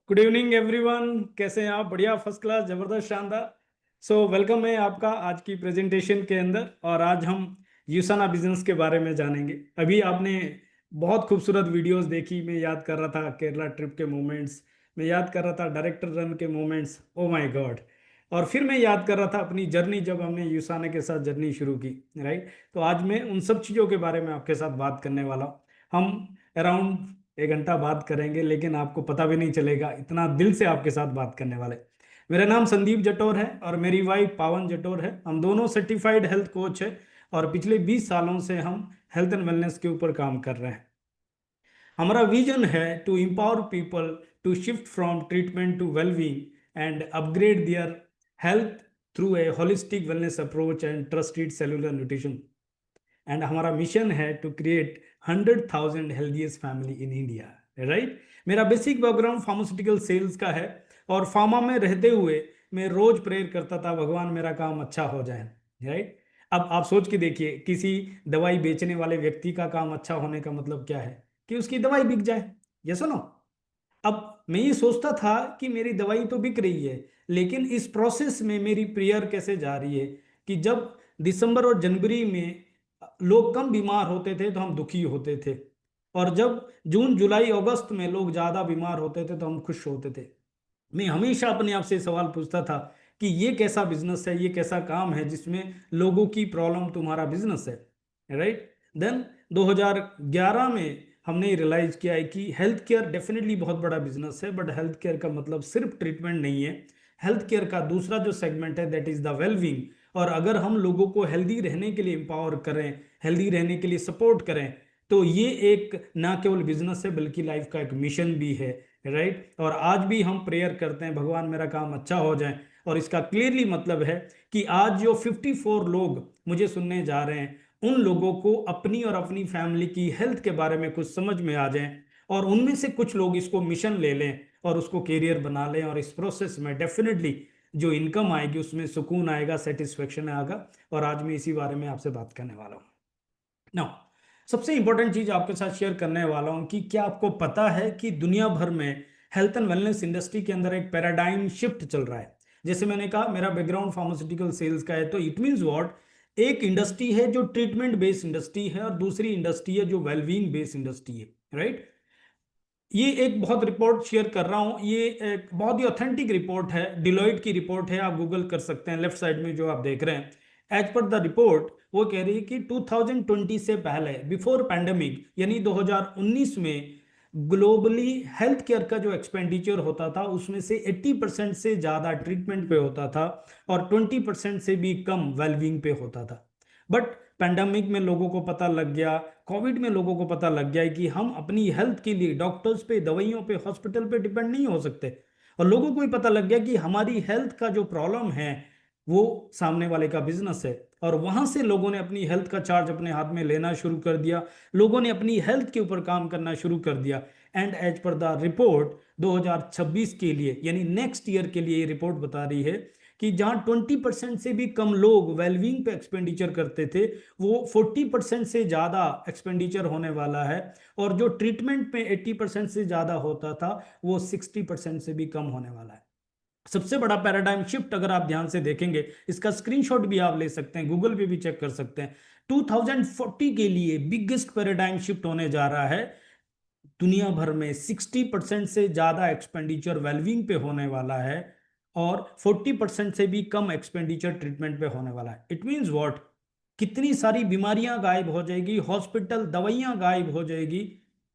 Good evening everyone. कैसे हैं आप? बढ़िया, फर्स्ट क्लास, जबरदस्त, शानदार। वेलकम है आपका आज की प्रेजेंटेशन के अंदर। और आज हम यूसाना बिजनेस के बारे में जानेंगे। अभी आपने बहुत खूबसूरत वीडियोस देखी। मैं याद कर रहा था केरला ट्रिप के मोमेंट्स, मैं याद कर रहा था डायरेक्टर रन के मोमेंट्स। Oh my God. और फिर मैं याद कर रहा था अपनी जर्नी, जब हमने यूसाना के साथ जर्नी शुरू की। राइट। तो आज मैं उन सब चीज़ों के बारे में आपके साथ बात करने वाला हूँ। हम अराउंड 1 घंटा बात करेंगे, लेकिन आपको पता भी नहीं चलेगा, इतना दिल से आपके साथ बात करने वाले। मेरा नाम संदीप जटोर है और मेरी वाइफ पावन जटोर है। हम दोनों सर्टिफाइड हेल्थ कोच है और पिछले 20 सालों से हम हेल्थ एंड वेलनेस के ऊपर काम कर रहे हैं। हमारा विजन है to empower people to shift from treatment to wellbeing and upgrade their health through a holistic wellness approach and trusted cellular nutrition. And हमारा मिशन है to create 100,000 healthiest family in India. Right. मेरा basic background pharmaceutical sales का है और pharma में रहते हुए मैं रोज प्रेयर करता था, भगवान मेरा काम अच्छा हो जाए। राइट। अब आप सोच के देखिए, किसी दवाई बेचने वाले व्यक्ति का काम अच्छा होने का मतलब क्या है? कि उसकी दवाई बिक जाए। ये सुनो। अब मैं ये सोचता था कि मेरी दवाई तो बिक रही है, लेकिन इस प्रोसेस में मेरी प्रेयर कैसे जा रही है कि जब दिसंबर और जनवरी में लोग कम बीमार होते थे तो हम दुखी होते थे, और जब जून जुलाई अगस्त में लोग ज्यादा बीमार होते थे तो हम खुश होते थे। मैं हमेशा अपने आप से सवाल पूछता था कि ये कैसा बिजनेस है, ये कैसा काम है जिसमें लोगों की प्रॉब्लम तुम्हारा बिजनेस है। राइट। देन 2011 में हमने रियलाइज किया है कि हेल्थ केयर डेफिनेटली बहुत बड़ा बिजनेस है, बट हेल्थ केयर का मतलब सिर्फ ट्रीटमेंट नहीं है। हेल्थ केयर का दूसरा जो सेगमेंट है दैट इज द वेलबींग। और अगर हम लोगों को हेल्दी रहने के लिए एम्पावर करें, हेल्दी रहने के लिए सपोर्ट करें, तो ये एक ना केवल बिजनेस है बल्कि लाइफ का एक मिशन भी है। राइट। और आज भी हम प्रेयर करते हैं, भगवान मेरा काम अच्छा हो जाए। और इसका क्लियरली मतलब है कि आज जो 54 लोग मुझे सुनने जा रहे हैं, उन लोगों को अपनी और अपनी फैमिली की हेल्थ के बारे में कुछ समझ में आ जाए, और उनमें से कुछ लोग इसको मिशन ले लें और उसको कैरियर बना लें, और इस प्रोसेस में डेफिनेटली जो इनकम आएगी उसमें सुकून आएगा, सेटिस्फेक्शन आएगा। और आज मैं इसी बारे में आपसे बात करने वाला हूँ। नाउ, सबसे इंपॉर्टेंट चीज आपके साथ शेयर करने वाला हूं कि क्या आपको पता है कि दुनिया भर में हेल्थ एंड वेलनेस इंडस्ट्री के अंदर एक पैराडाइम शिफ्ट चल रहा है। जैसे मैंने कहा, मेरा बैकग्राउंड फार्मास्यूटिकल सेल्स का है, तो इट मींस व्हाट, एक इंडस्ट्री है जो ट्रीटमेंट बेस्ड इंडस्ट्री है और दूसरी इंडस्ट्री है जो वेलबींग बेस्ड इंडस्ट्री है। राइट। ये एक बहुत रिपोर्ट शेयर कर रहा हूं, ये एक बहुत ही ऑथेंटिक रिपोर्ट है, डिलॉयट की रिपोर्ट है, आप गूगल कर सकते हैं, लेफ्ट साइड में जो आप देख रहे हैं। एज पर द रिपोर्ट वो कह रही है कि 2020 से पहले, बिफोर पैंडेमिक यानी 2019 में, ग्लोबली हेल्थ केयर का जो एक्सपेंडिचर होता था उसमें से 80% से ज़्यादा ट्रीटमेंट पे होता था और 20% से भी कम वेलबींग पे होता था। बट पैंडमिक में लोगों को पता लग गया, कोविड में लोगों को पता लग गया है कि हम अपनी हेल्थ के लिए डॉक्टर्स पे, दवाइयों पे, हॉस्पिटल पे डिपेंड नहीं हो सकते। और लोगों को भी पता लग गया कि हमारी हेल्थ का जो प्रॉब्लम है वो सामने वाले का बिजनेस है। और वहां से लोगों ने अपनी हेल्थ का चार्ज अपने हाथ में लेना शुरू कर दिया, लोगों ने अपनी हेल्थ के ऊपर काम करना शुरू कर दिया। And as per the report 2026 के लिए यानी नेक्स्ट ईयर के लिए ये रिपोर्ट बता रही है कि जहां 20% से भी कम लोग वेलबींग पे एक्सपेंडिचर करते थे, वो 40% से ज़्यादा एक्सपेंडिचर होने वाला है। और जो ट्रीटमेंट पे 80% से ज़्यादा होता था, वो 60% से भी कम होने वाला है। सबसे बड़ा पैराडाइम शिफ्ट अगर आप ध्यान से देखेंगे, इसका स्क्रीनशॉट भी आप ले सकते हैं, गूगल पे भी चेक कर सकते हैं। 2040 के लिए बिगेस्ट पैराडाइम शिफ्ट होने जा रहा है। दुनिया भर में 60% से ज्यादा एक्सपेंडिचर वेलबींग पे होने वाला है और 40% से भी कम एक्सपेंडिचर ट्रीटमेंट पे होने वाला है। इट मींस व्हाट, कितनी सारी बीमारियां गायब हो जाएगी, हॉस्पिटल दवाइयां गायब हो जाएगी,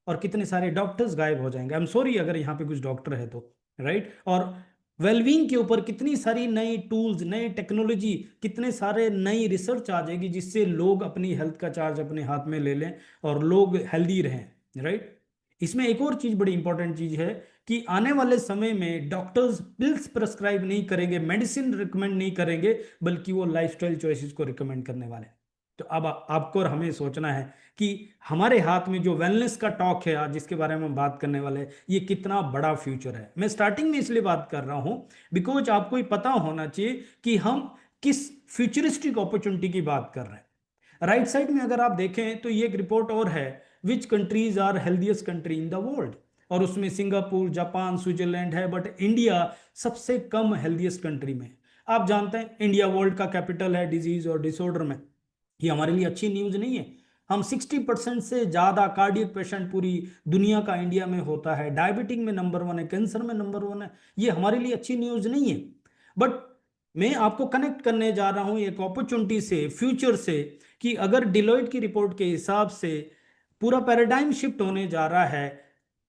और कितने सारे डॉक्टर्स गायब हो जाएंगे। आई एम सॉरी अगर यहाँ पे कुछ डॉक्टर है तो। राइट। और वेलबींग के ऊपर कितनी सारी नई टूल्स, नई टेक्नोलॉजी, कितने सारे नई रिसर्च आ जाएगी जिससे लोग अपनी हेल्थ का चार्ज अपने हाथ में ले लें और लोग हेल्दी रहें। राइट। इसमें एक और चीज, बड़ी इंपॉर्टेंट चीज है कि आने वाले समय में डॉक्टर्स पिल्स प्रेस्क्राइब नहीं करेंगे, मेडिसिन रिकमेंड नहीं करेंगे, बल्कि वो लाइफस्टाइल चॉइसेस को रिकमेंड करने वाले हैं। तो अब आपको और हमें सोचना है कि हमारे हाथ में जो वेलनेस का टॉक है आज, जिसके बारे में हम बात करने वाले हैं, ये कितना बड़ा फ्यूचर है। मैं स्टार्टिंग में इसलिए बात कर रहा हूं बिकॉज आपको ये पता होना चाहिए कि हम किस फ्यूचरिस्टिक अपॉर्चुनिटी की बात कर रहे हैं। राइट साइड में अगर आप देखें तो ये एक रिपोर्ट और है, which countries are healthiest country in the world. और उसमें सिंगापुर, जापान, स्विट्जरलैंड है, बट इंडिया सबसे कम हेल्दीएस्ट कंट्री में है। आप जानते हैं इंडिया वर्ल्ड का कैपिटल है डिजीज और डिसऑर्डर में। ये हमारे लिए अच्छी न्यूज़ नहीं है। हम 60% से ज़्यादा कार्डियक पेशेंट पूरी दुनिया का इंडिया में होता है, डायबिटिक में नंबर 1 है, कैंसर में नंबर 1 है। ये हमारे लिए अच्छी न्यूज़ नहीं है। बट मैं आपको कनेक्ट करने जा रहा हूँ एक अपॉर्चुनिटी से, फ्यूचर से, कि अगर डिलॉयट की रिपोर्ट के हिसाब से पूरा पैराडाइम शिफ्ट होने जा रहा है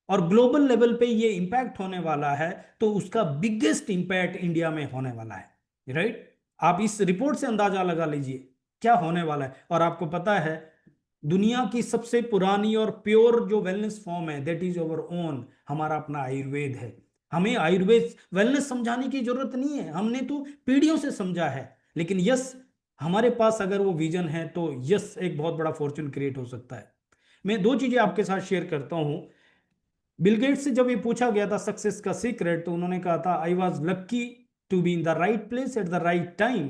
और ग्लोबल लेवल पे ये इंपैक्ट होने वाला है, तो उसका बिगेस्ट इंपैक्ट इंडिया में होने वाला है। राइट? आप इस रिपोर्ट से अंदाजा लगा लीजिए क्या होने वाला है। और आपको पता है दुनिया की सबसे पुरानी और प्योर जो वेलनेस फॉर्म है, दैट इज अवर ओन, हमारा अपना आयुर्वेद है। हमें आयुर्वेद वेलनेस समझाने की जरूरत नहीं है, हमने तो पीढ़ियों से समझा है। लेकिन यस, हमारे पास अगर वो विजन है तो यस, एक बहुत बड़ा फॉर्चून क्रिएट हो सकता है। मैं दो चीजें आपके साथ शेयर करता हूं। बिल गेट्स से जब ये पूछा गया था सक्सेस का सीक्रेट, तो उन्होंने कहा था I was lucky to be in the right place at the right time,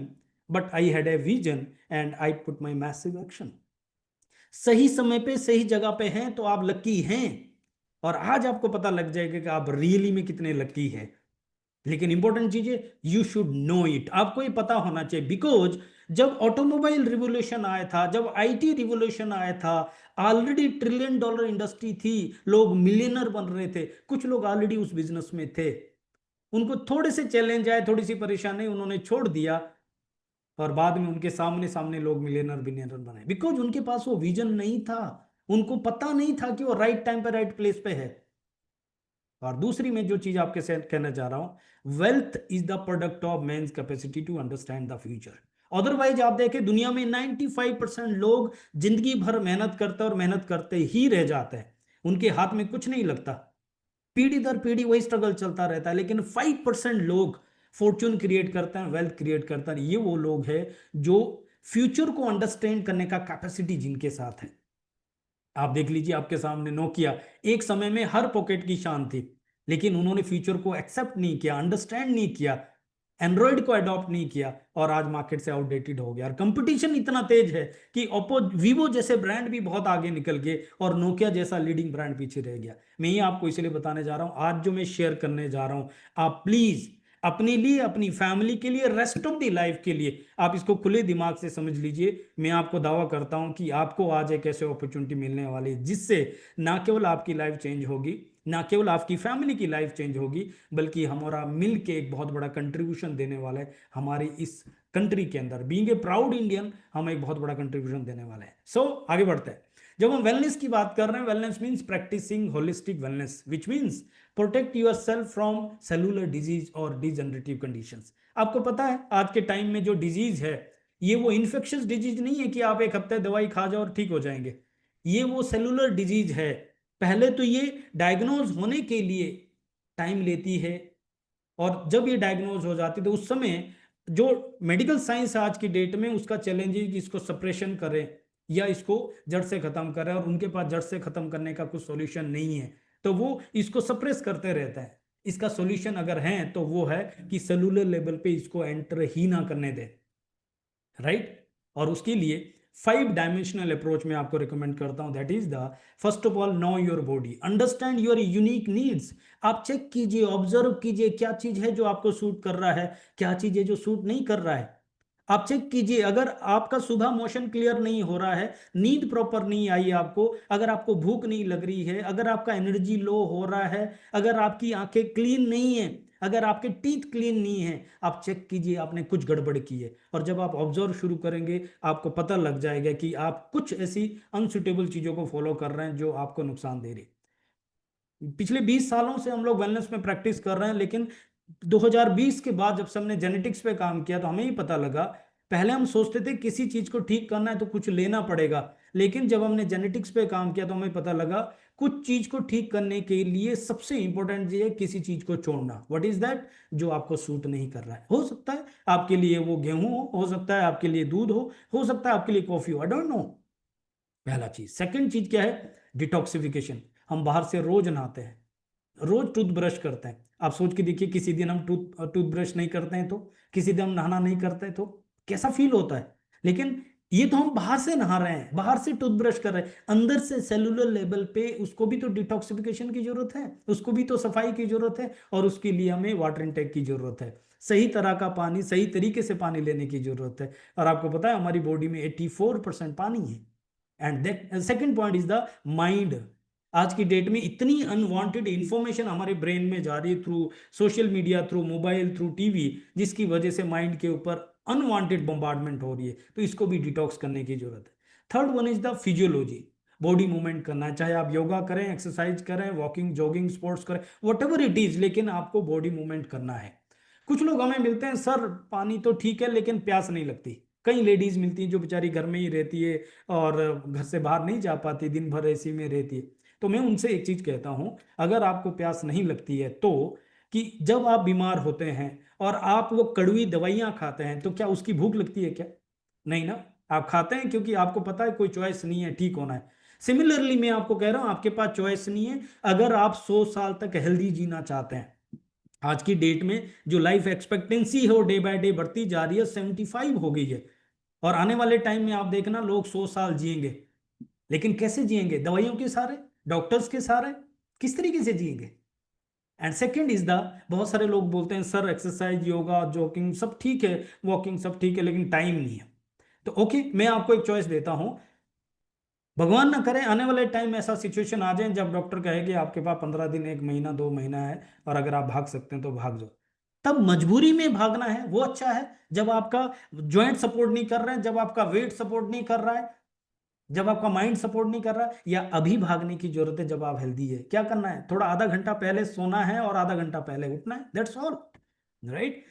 but I had a vision and I put my massive action. सही समय पे सही जगह पे हैं तो आप लक्की हैं। और आज आपको पता लग जाएगा कि आप रियली में कितने लक्की हैं। लेकिन इंपॉर्टेंट चीज है, यू शुड नो इट, आपको ये पता होना चाहिए। बिकॉज जब ऑटोमोबाइल रिवोल्यूशन आया था, जब आईटी रिवोल्यूशन आया था, ऑलरेडी ट्रिलियन डॉलर इंडस्ट्री थी, लोग मिलियनर बन रहे थे, कुछ लोग ऑलरेडी उस बिजनेस में थे, उनको थोड़े से चैलेंज आए, थोड़ी सी परेशानी, उन्होंने छोड़ दिया, और बाद में उनके सामने सामने लोग मिलियनर बिलियनर बने। बिकॉज उनके पास वो विजन नहीं था, उनको पता नहीं था कि वो राइट टाइम पे राइट प्लेस पे है। और दूसरी मैं जो चीज आपके साथ कहना चाह रहा हूं, wealth is the product of man's capacity to understand the future. Otherwise आप देखें दुनिया में 95% लोग जिंदगी भर मेहनत करते और मेहनत करते ही रह जाते हैं, उनके हाथ में कुछ नहीं लगता, पीढ़ी दर पीढ़ी वही स्ट्रगल चलता रहता है। लेकिन 5% लोग फॉर्चून क्रिएट करते हैं, वेल्थ क्रिएट करते हैं। ये वो लोग हैं जो फ्यूचर को अंडरस्टैंड करने का कैपेसिटी जिनके साथ है। आप देख लीजिए आपके सामने नोकिया, एक समय में हर पॉकेट की शान थी, लेकिन उन्होंने फ्यूचर को एक्सेप्ट नहीं किया, अंडरस्टैंड नहीं किया, एंड्रॉइड को अडॉप्ट नहीं किया, और आज मार्केट से आउटडेटेड हो गया। और कंपटीशन इतना तेज है कि ओप्पो, वीवो जैसे ब्रांड भी बहुत आगे निकल गए और नोकिया जैसा लीडिंग ब्रांड पीछे रह गया। मैं ये आपको इसलिए बताने जा रहा हूं, आज जो मैं शेयर करने जा रहा हूं, आप प्लीज अपने लिए, अपनी फैमिली के लिए, रेस्ट ऑफ द लाइफ के लिए आप इसको खुले दिमाग से समझ लीजिए। मैं आपको दावा करता हूं कि आपको आज एक ऐसे अपॉर्चुनिटी मिलने वाली है जिससे ना केवल आपकी लाइफ चेंज होगी, ना केवल आपकी फैमिली की लाइफ चेंज होगी, बल्कि हमारा मिल के एक बहुत बड़ा कंट्रीब्यूशन देने वाला है हमारी इस कंट्री के अंदर। बीइंग ए प्राउड इंडियन, हम एक बहुत बड़ा कंट्रीब्यूशन देने वाले हैं। सो आगे बढ़ते हैं। जब हम वेलनेस की बात कर रहे हैं, wellness means practising holistic wellness, which means protect yourself from cellular disease और डिजनरेटिव कंडीशंस। आपको पता है आज के टाइम में जो डिजीज है, ये वो इन्फेक्शियस डिजीज नहीं है कि आप एक हफ्ते दवाई खा जाओ और ठीक हो जाएंगे। ये वो सेलुलर डिजीज है। पहले तो ये डायग्नोज होने के लिए टाइम लेती है, और जब ये डायग्नोज हो जाती है तो उस समय जो मेडिकल साइंस आज की डेट में उसका चैलेंज है कि इसको सप्रेशन करें या इसको जड़ से खत्म करें, और उनके पास जड़ से खत्म करने का कुछ सॉल्यूशन नहीं है, तो वो इसको सप्रेस करते रहते हैं। इसका सॉल्यूशन अगर है तो वो है कि सेलुलर लेवल पे इसको एंटर ही ना करने दें। राइट? और उसके लिए 5 डायमेंशनल अप्रोच में आपको रिकमेंड करता हूं। That is the first of all, know your body, understand your unique needs. आप चेक कीजिए, ऑब्जर्व कीजिए क्या चीज है जो आपको सूट कर रहा है, क्या चीज है जो सूट नहीं कर रहा है। आप चेक कीजिए, अगर आपका सुबह मोशन क्लियर नहीं हो रहा है, नींद प्रॉपर नहीं आई आपको, अगर आपको भूख नहीं लग रही है, अगर आपका एनर्जी लो हो रहा है, अगर आपकी आंखें क्लीन नहीं है, अगर आपके टीथ क्लीन नहीं है, आप चेक कीजिए आपने कुछ गड़बड़ की है। और जब आप ऑब्जर्व शुरू करेंगे आपको पता लग जाएगा कि आप कुछ ऐसी अनसुटेबल चीजों को फॉलो कर रहे हैं जो आपको नुकसान दे रही। पिछले 20 सालों से हम लोग वेलनेस में प्रैक्टिस कर रहे हैं, लेकिन 2020 के बाद जब से हमने जेनेटिक्स पे काम किया तो हमें ही पता लगा, पहले हम सोचते थे किसी चीज को ठीक करना है तो कुछ लेना पड़ेगा, लेकिन जब हमने जेनेटिक्स पे काम किया तो हमें पता लगा कुछ चीज को ठीक करने के लिए सबसे इंपॉर्टेंट ये है किसी चीज को छोड़ना। What is that? जो आपको सूट नहीं कर रहा है। हो सकता है आपके लिए वो गेहूं हो सकता है आपके लिए दूध हो सकता है आपके लिए कॉफी हो, आई डोंट नो। पहला चीज। सेकंड चीज क्या है? डिटॉक्सिफिकेशन। हम बाहर से रोज नहाते हैं, रोज टूथब्रश करते हैं, आप सोच के देखिए किसी दिन हम टूथब्रश नहीं करते हैं तो, किसी दिन हम नहाना नहीं करते हैं तो कैसा फील होता है। लेकिन ये तो हम बाहर से नहा रहे हैं, बाहर से टूथब्रश कर रहे हैं, अंदर से सेलुलर लेवल पे उसको भी तो डिटॉक्सिफिकेशन की जरूरत है, उसको भी तो सफाई की जरूरत है, और उसके लिए हमें वाटर इनटेक की जरूरत है, सही तरह का पानी, सही तरीके से पानी लेने की जरूरत है। और आपको पता है हमारी बॉडी में 84% पानी है। And second point is the mind. आज की डेट में इतनी अनवांटेड इंफॉर्मेशन हमारे ब्रेन में जा रही है through social media, through mobile, through TV, जिसकी वजह से माइंड के ऊपर अनवांटेड बम्बार्डमेंट हो रही है, तो इसको भी डिटॉक्स करने की जरूरत है। Third one is the physiology. Body movement करना है, चाहे आप योगा करें, एक्सरसाइज करें, वॉकिंग, जॉगिंग, स्पोर्ट्स करें, वट एवर इट इज, लेकिन आपको बॉडी मूवमेंट करना है। कुछ लोग हमें मिलते हैं, सर पानी तो ठीक है लेकिन प्यास नहीं लगती। कई लेडीज मिलती हैं जो बेचारी घर में ही रहती है और घर से बाहर नहीं जा पाती, दिन भर एसी में रहती है। तो मैं उनसे एक चीज कहता हूं, अगर आपको प्यास नहीं लगती है तो, कि जब आप बीमार होते हैं और आप वो कड़वी दवाइयां खाते हैं, तो क्या उसकी भूख लगती है क्या? नहीं ना। आप खाते हैं क्योंकि आपको पता है कोई चॉइस नहीं है, ठीक होना है। सिमिलरली मैं आपको कह रहा हूं, आपके पास चॉइस नहीं है। अगर आप 100 साल तक हेल्दी जीना चाहते हैं, आज की डेट में जो लाइफ एक्सपेक्टेंसी है वो डे बाय डे बढ़ती जा रही है, 75 हो गई है। और आने वाले टाइम में आप देखना लोग 100 साल जिएंगे, लेकिन कैसे जिएंगे? दवाइयों के सहारे, डॉक्टर्स के सहारे, किस तरीके से जिएंगे? एंड सेकेंड इज द, बहुत सारे लोग बोलते हैं सर एक्सरसाइज, योगा, जॉगिंग सब ठीक है, वॉकिंग सब ठीक है, लेकिन टाइम नहीं है। तो ओके, मैं आपको एक चॉइस देता हूं। भगवान ना करे आने वाले टाइम में ऐसा सिचुएशन आ जाए जब डॉक्टर कहे कि आपके पास 15 दिन, 1 महीना, 2 महीना है, और अगर आप भाग सकते हैं तो भाग जाओ। तब मजबूरी में भागना है वो अच्छा है, जब आपका ज्वाइंट सपोर्ट नहीं कर रहे हैं, जब आपका वेट सपोर्ट नहीं कर रहा है, जब आपका माइंड सपोर्ट नहीं कर रहा है, या अभी भागने की जरूरत है जब आप हेल्दी है? क्या करना है? थोड़ा आधा घंटा पहले सोना है और आधा घंटा पहले उठना है, that's all, right.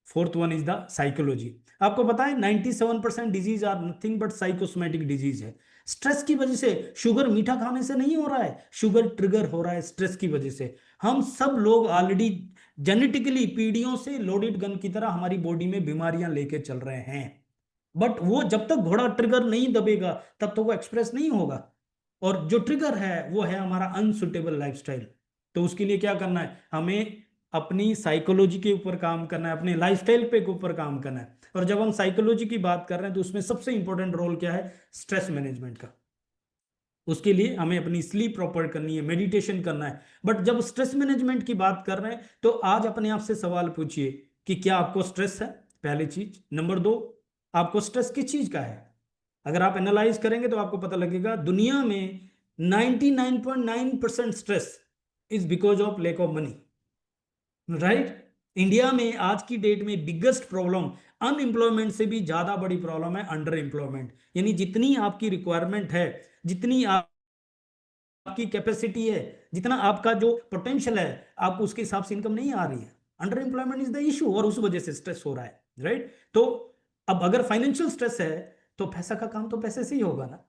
Fourth one is the psychology. आपको पता है 97% disease are nothing but psychosomatic disease है। स्ट्रेस की वजह से, शुगर मीठा खाने से नहीं हो रहा है, शुगर ट्रिगर हो रहा है स्ट्रेस की वजह से। हम सब लोग ऑलरेडी जेनेटिकली पीढ़ियों से लोडेड गन की तरह हमारी बॉडी में बीमारियां लेके चल रहे हैं, बट वो जब तक घोड़ा ट्रिगर नहीं दबेगा तब तक वो एक्सप्रेस नहीं होगा। और जो ट्रिगर है वो है हमारा अनसुटेबल लाइफस्टाइल। तो उसके लिए क्या करना है? हमें अपनी साइकोलॉजी के ऊपर काम करना है, अपने लाइफस्टाइल पे के ऊपर काम करना है। और जब हम साइकोलॉजी की बात कर रहे हैं तो उसमें सबसे इंपॉर्टेंट रोल क्या है? स्ट्रेस मैनेजमेंट का। उसके लिए हमें अपनी स्लीप प्रॉपर करनी है, मेडिटेशन करना है। बट जब स्ट्रेस मैनेजमेंट की बात कर रहे हैं तो आज अपने आप से सवाल पूछिए कि क्या आपको स्ट्रेस है? पहली चीज। नंबर दो, आपको स्ट्रेस किस चीज का है? अगर आप एनालाइज करेंगे तो आपको पता लगेगा दुनिया में 99.9% stress is because of lack of money, right. India में आज की डेट में बिगेस्ट प्रॉब्लम अनएम्प्लॉयमेंट से भी ज्यादा बड़ी प्रॉब्लम है अंडर एम्प्लॉयमेंट। यानी जितनी आपकी रिक्वायरमेंट है, जितनी आपकी कैपेसिटी है, जितना आपका जो पोटेंशियल है, आपको उसके हिसाब से इनकम नहीं आ रही है। Under employment is the issue, और उस वजह से स्ट्रेस हो रहा है, राइट। तो अब अगर फाइनेंशियल स्ट्रेस है तो पैसा का काम तो पैसे से ही होगा ना।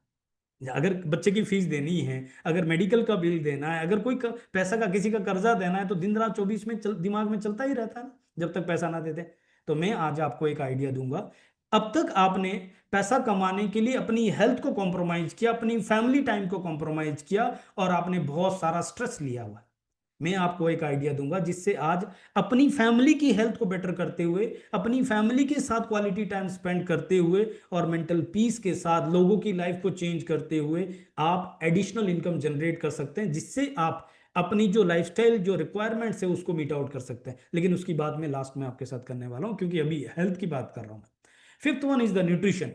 अगर बच्चे की फीस देनी है, अगर मेडिकल का बिल देना है, अगर कोई पैसा का किसी का कर्जा देना है, तो दिन रात 24 में दिमाग में चलता ही रहता है ना, जब तक पैसा ना देते। तो मैं आज आपको एक आइडिया दूंगा। अब तक आपने पैसा कमाने के लिए अपनी हेल्थ को कॉम्प्रोमाइज किया, अपनी फैमिली टाइम को कॉम्प्रोमाइज किया, और आपने बहुत सारा स्ट्रेस लिया हुआ है। मैं आपको एक आइडिया दूंगा जिससे आज अपनी फैमिली की हेल्थ को बेटर करते हुए, अपनी फैमिली के साथ क्वालिटी टाइम स्पेंड करते हुए, और मेंटल पीस के साथ लोगों की लाइफ को चेंज करते हुए आप एडिशनल इनकम जनरेट कर सकते हैं, जिससे आप अपनी जो लाइफस्टाइल, जो रिक्वायरमेंट्स है उसको मीट आउट कर सकते हैं। लेकिन उसकी बात मैं लास्ट में आपके साथ करने वाला हूं, क्योंकि अभी हेल्थ की बात कर रहा हूं मैं। Fifth one is the nutrition.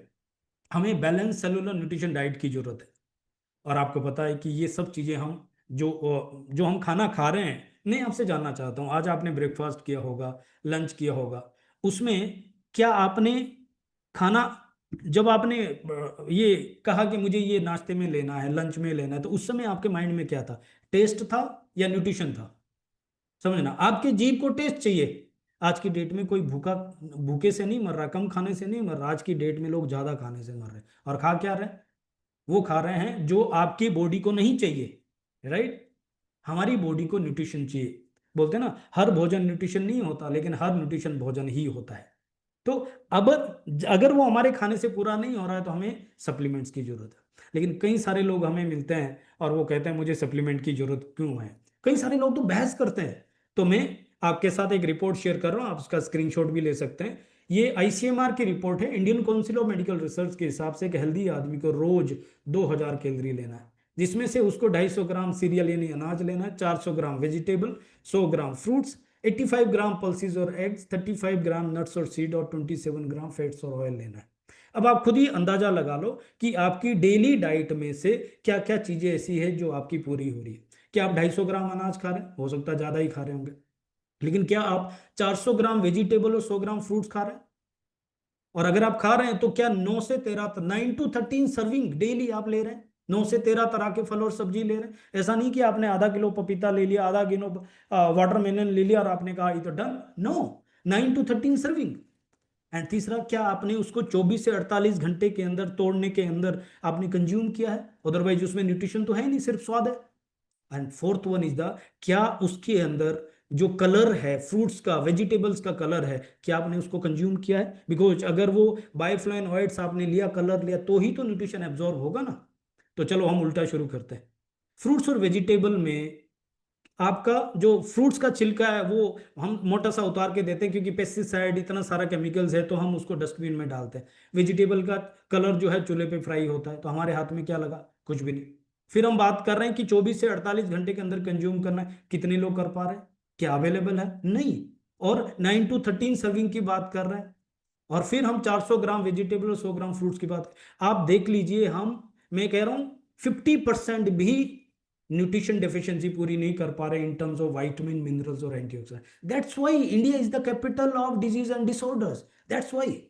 हमें बैलेंस सेलुलर न्यूट्रिशन डाइट की जरूरत है। और आपको पता है कि ये सब चीज़ें हम जो हम खाना खा रहे हैं, मैं आपसे जानना चाहता हूँ, आज आपने ब्रेकफास्ट किया होगा, लंच किया होगा, उसमें क्या आपने खाना, जब आपने ये कहा कि मुझे ये नाश्ते में लेना है, लंच में लेना है, तो उस समय आपके माइंड में क्या था? टेस्ट था या न्यूट्रिशन था? समझना, आपके जीभ को टेस्ट चाहिए। आज की डेट में कोई भूखे से नहीं मर रहा, कम खाने से नहीं मर रहा, आज की डेट में लोग ज्यादा खाने से मर रहे हैं। और खा क्या रहे हैं? वो खा रहे हैं जो आपकी बॉडी को नहीं चाहिए, राइट। हमारी बॉडी को न्यूट्रिशन चाहिए। बोलते हैं ना, हर भोजन न्यूट्रिशन नहीं होता, लेकिन हर न्यूट्रिशन भोजन ही होता है। तो अब अगर वो हमारे खाने से पूरा नहीं हो रहा है तो हमें सप्लीमेंट्स की जरूरत है। लेकिन कई सारे लोग हमें मिलते हैं और वो कहते हैं मुझे सप्लीमेंट की जरूरत क्यों है। कई सारे लोग तो बहस करते हैं। तो मैं आपके साथ एक रिपोर्ट शेयर कर रहा हूँ, आप उसका स्क्रीनशॉट भी ले सकते हैं। ये आईसीएमआर की रिपोर्ट है, Indian council of medical research के हिसाब से, एक हेल्दी आदमी को रोज 2000 कैलोरी लेना है, जिसमें से उसको 250 ग्राम सीरियल यानी अनाज लेना है, 400 ग्राम वेजिटेबल, 100 ग्राम फ्रूट्स, 85 ग्राम पल्सेस और एग्स, 35 ग्राम नट्स और सीड और 27 ग्राम फैट्स और ऑयल लेना है। अब आप खुद ही अंदाजा लगा लो कि आपकी डेली डाइट में से क्या क्या चीजें ऐसी है जो आपकी पूरी हो रही है। क्या आप 250 ग्राम अनाज खा रहे हैं? हो सकता है ज्यादा ही खा रहे होंगे। लेकिन क्या आप 400 ग्राम वेजिटेबल और 100 ग्राम फ्रूट्स खा रहे हैं? और अगर आप खा रहे हैं तो क्या 9 से 13, 9 to 13 सर्विंग डेली आप ले रहे हैं? 9 से 13 तरह के फल और सब्जी ले रहे हैं। ऐसा नहीं कि आपने आधा किलो पपीता ले लिया, आधा किलो वाटरमेलन ले लिया और आपने कहा ये तो done. No, 9 to 13 serving. And तीसरा, क्या आपने उसको 24 से 48 घंटे के अंदर, तोड़ने के अंदर आपने कंज्यूम किया है? अदरवाइज उसमें न्यूट्रिशन तो है नहीं, सिर्फ स्वाद है। And fourth one is the, क्या उसके अंदर जो कलर है फ्रूट्स का, वेजिटेबल्स का कलर है, क्या आपने उसको कंज्यूम किया है? बिकॉज अगर वो बायोफ्लोवेनॉइड्स आपने लिया, कलर लिया, तो ही तो न्यूट्रिशन एब्जॉर्ब होगा ना। तो चलो हम उल्टा शुरू करते हैं। फ्रूट्स और वेजिटेबल में आपका जो फ्रूट्स का छिलका है वो हम मोटा सा उतार के देते हैं, क्योंकि पेस्टिसाइड इतना सारा केमिकल्स है तो हम उसको डस्टबिन में डालते हैं। वेजिटेबल का कलर जो है चूल्हे पे फ्राई होता है, तो हमारे हाथ में क्या लगा? कुछ भी नहीं। फिर हम बात कर रहे हैं कि 24 से 48 घंटे के अंदर कंज्यूम करना है, कितने लोग कर पा रहे हैं? क्या अवेलेबल है? नहीं। और 9 to 13 सर्विंग की बात कर रहे हैं। और फिर हम 400 ग्राम वेजिटेबल और 100 ग्राम फ्रूट्स की बात, आप देख लीजिए, हम, मैं कह रहा हूं 50% भी न्यूट्रिशन डेफिशिएंसी पूरी नहीं कर पा रहे in terms of vitamin, minerals और antioxidant. That's why India is the capital of disease and disorders. That's why.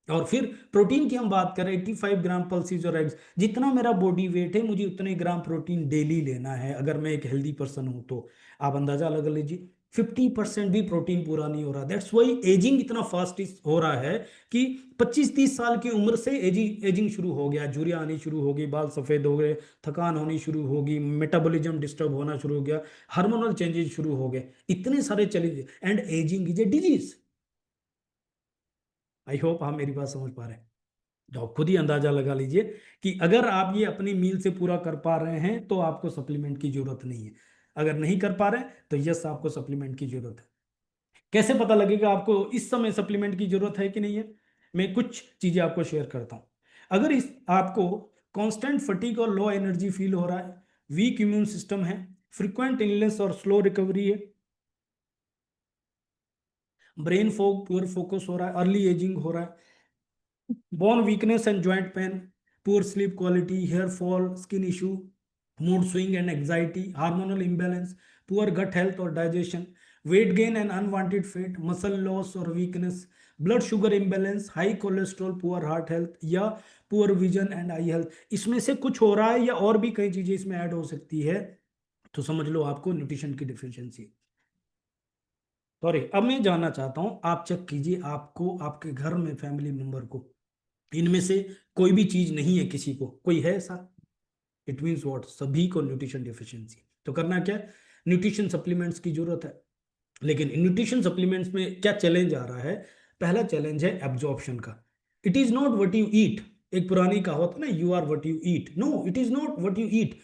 और फिर प्रोटीन की हम बात करें, 85 ग्राम पल्सीज और एग्स, जितना मेरा बॉडी वेट है मुझे उतने ग्राम प्रोटीन डेली लेना है अगर मैं एक हेल्दी पर्सन हूं तो। आप अंदाजा लगा लीजिए, 50% भी प्रोटीन पूरा नहीं हो रहा। दैट्स वाई एजिंग इतना फास्ट हो रहा है कि 25-30 साल की उम्र से एजिंग एजिंग शुरू हो गया, झुर्रियां आनी शुरू हो गई, बाल सफेद हो गए, थकान होनी शुरू होगी, मेटाबॉलिज्म डिस्टर्ब होना शुरू हो गया, हार्मोनल चेंजेस शुरू हो गए, इतने सारे changes. And ageing is a disease. I hope आप मेरी बात समझ पा रहे हैं। तो आप खुद ही अंदाजा लगा लीजिए कि अगर आप ये अपनी मील से पूरा कर पा रहे हैं तो आपको सप्लीमेंट की जरूरत नहीं है। अगर नहीं कर पा रहे हैं तो यस, आपको सप्लीमेंट की जरूरत है। कैसे पता लगेगा आपको इस समय सप्लीमेंट की जरूरत है कि नहीं है? मैं कुछ चीजें आपको शेयर करता हूं। अगर इस आपको कांस्टेंट फटीग और लो एनर्जी फील हो रहा है, वीक इम्यून सिस्टम है, फ्रीक्वेंट इलनेस और स्लो रिकवरी है, ब्रेन फॉग, पुअर फोकस हो रहा है, अर्ली एजिंग हो रहा है, bone weakness and joint pain, poor sleep quality, hair fall, skin issue, mood swing and anxiety, hormonal imbalance, poor gut health और digestion, weight gain and unwanted fat, muscle loss और weakness, blood sugar imbalance, high cholesterol, poor heart health या poor vision and I health, इसमें से कुछ हो रहा है या और भी कई चीजें इसमें ऐड हो सकती है, तो समझ लो आपको न्यूट्रिशन की डिफिशियंसी। सॉरी, अब मैं जानना चाहता हूं, आप चेक कीजिए आपको, आपके घर में फैमिली मेंबर को इनमें से कोई भी चीज नहीं है, किसी को कोई है ऐसा? It means what? सभी को न्यूट्रिशन डिफिशियंसी। तो करना क्या है? न्यूट्रिशन सप्लीमेंट्स की जरूरत है। लेकिन न्यूट्रिशन सप्लीमेंट्स में क्या चैलेंज आ रहा है? पहला चैलेंज है एब्जॉर्प्शन का। It is not what you eat. एक पुरानी कहावत है ना, you are what you eat. No, it is not what you eat,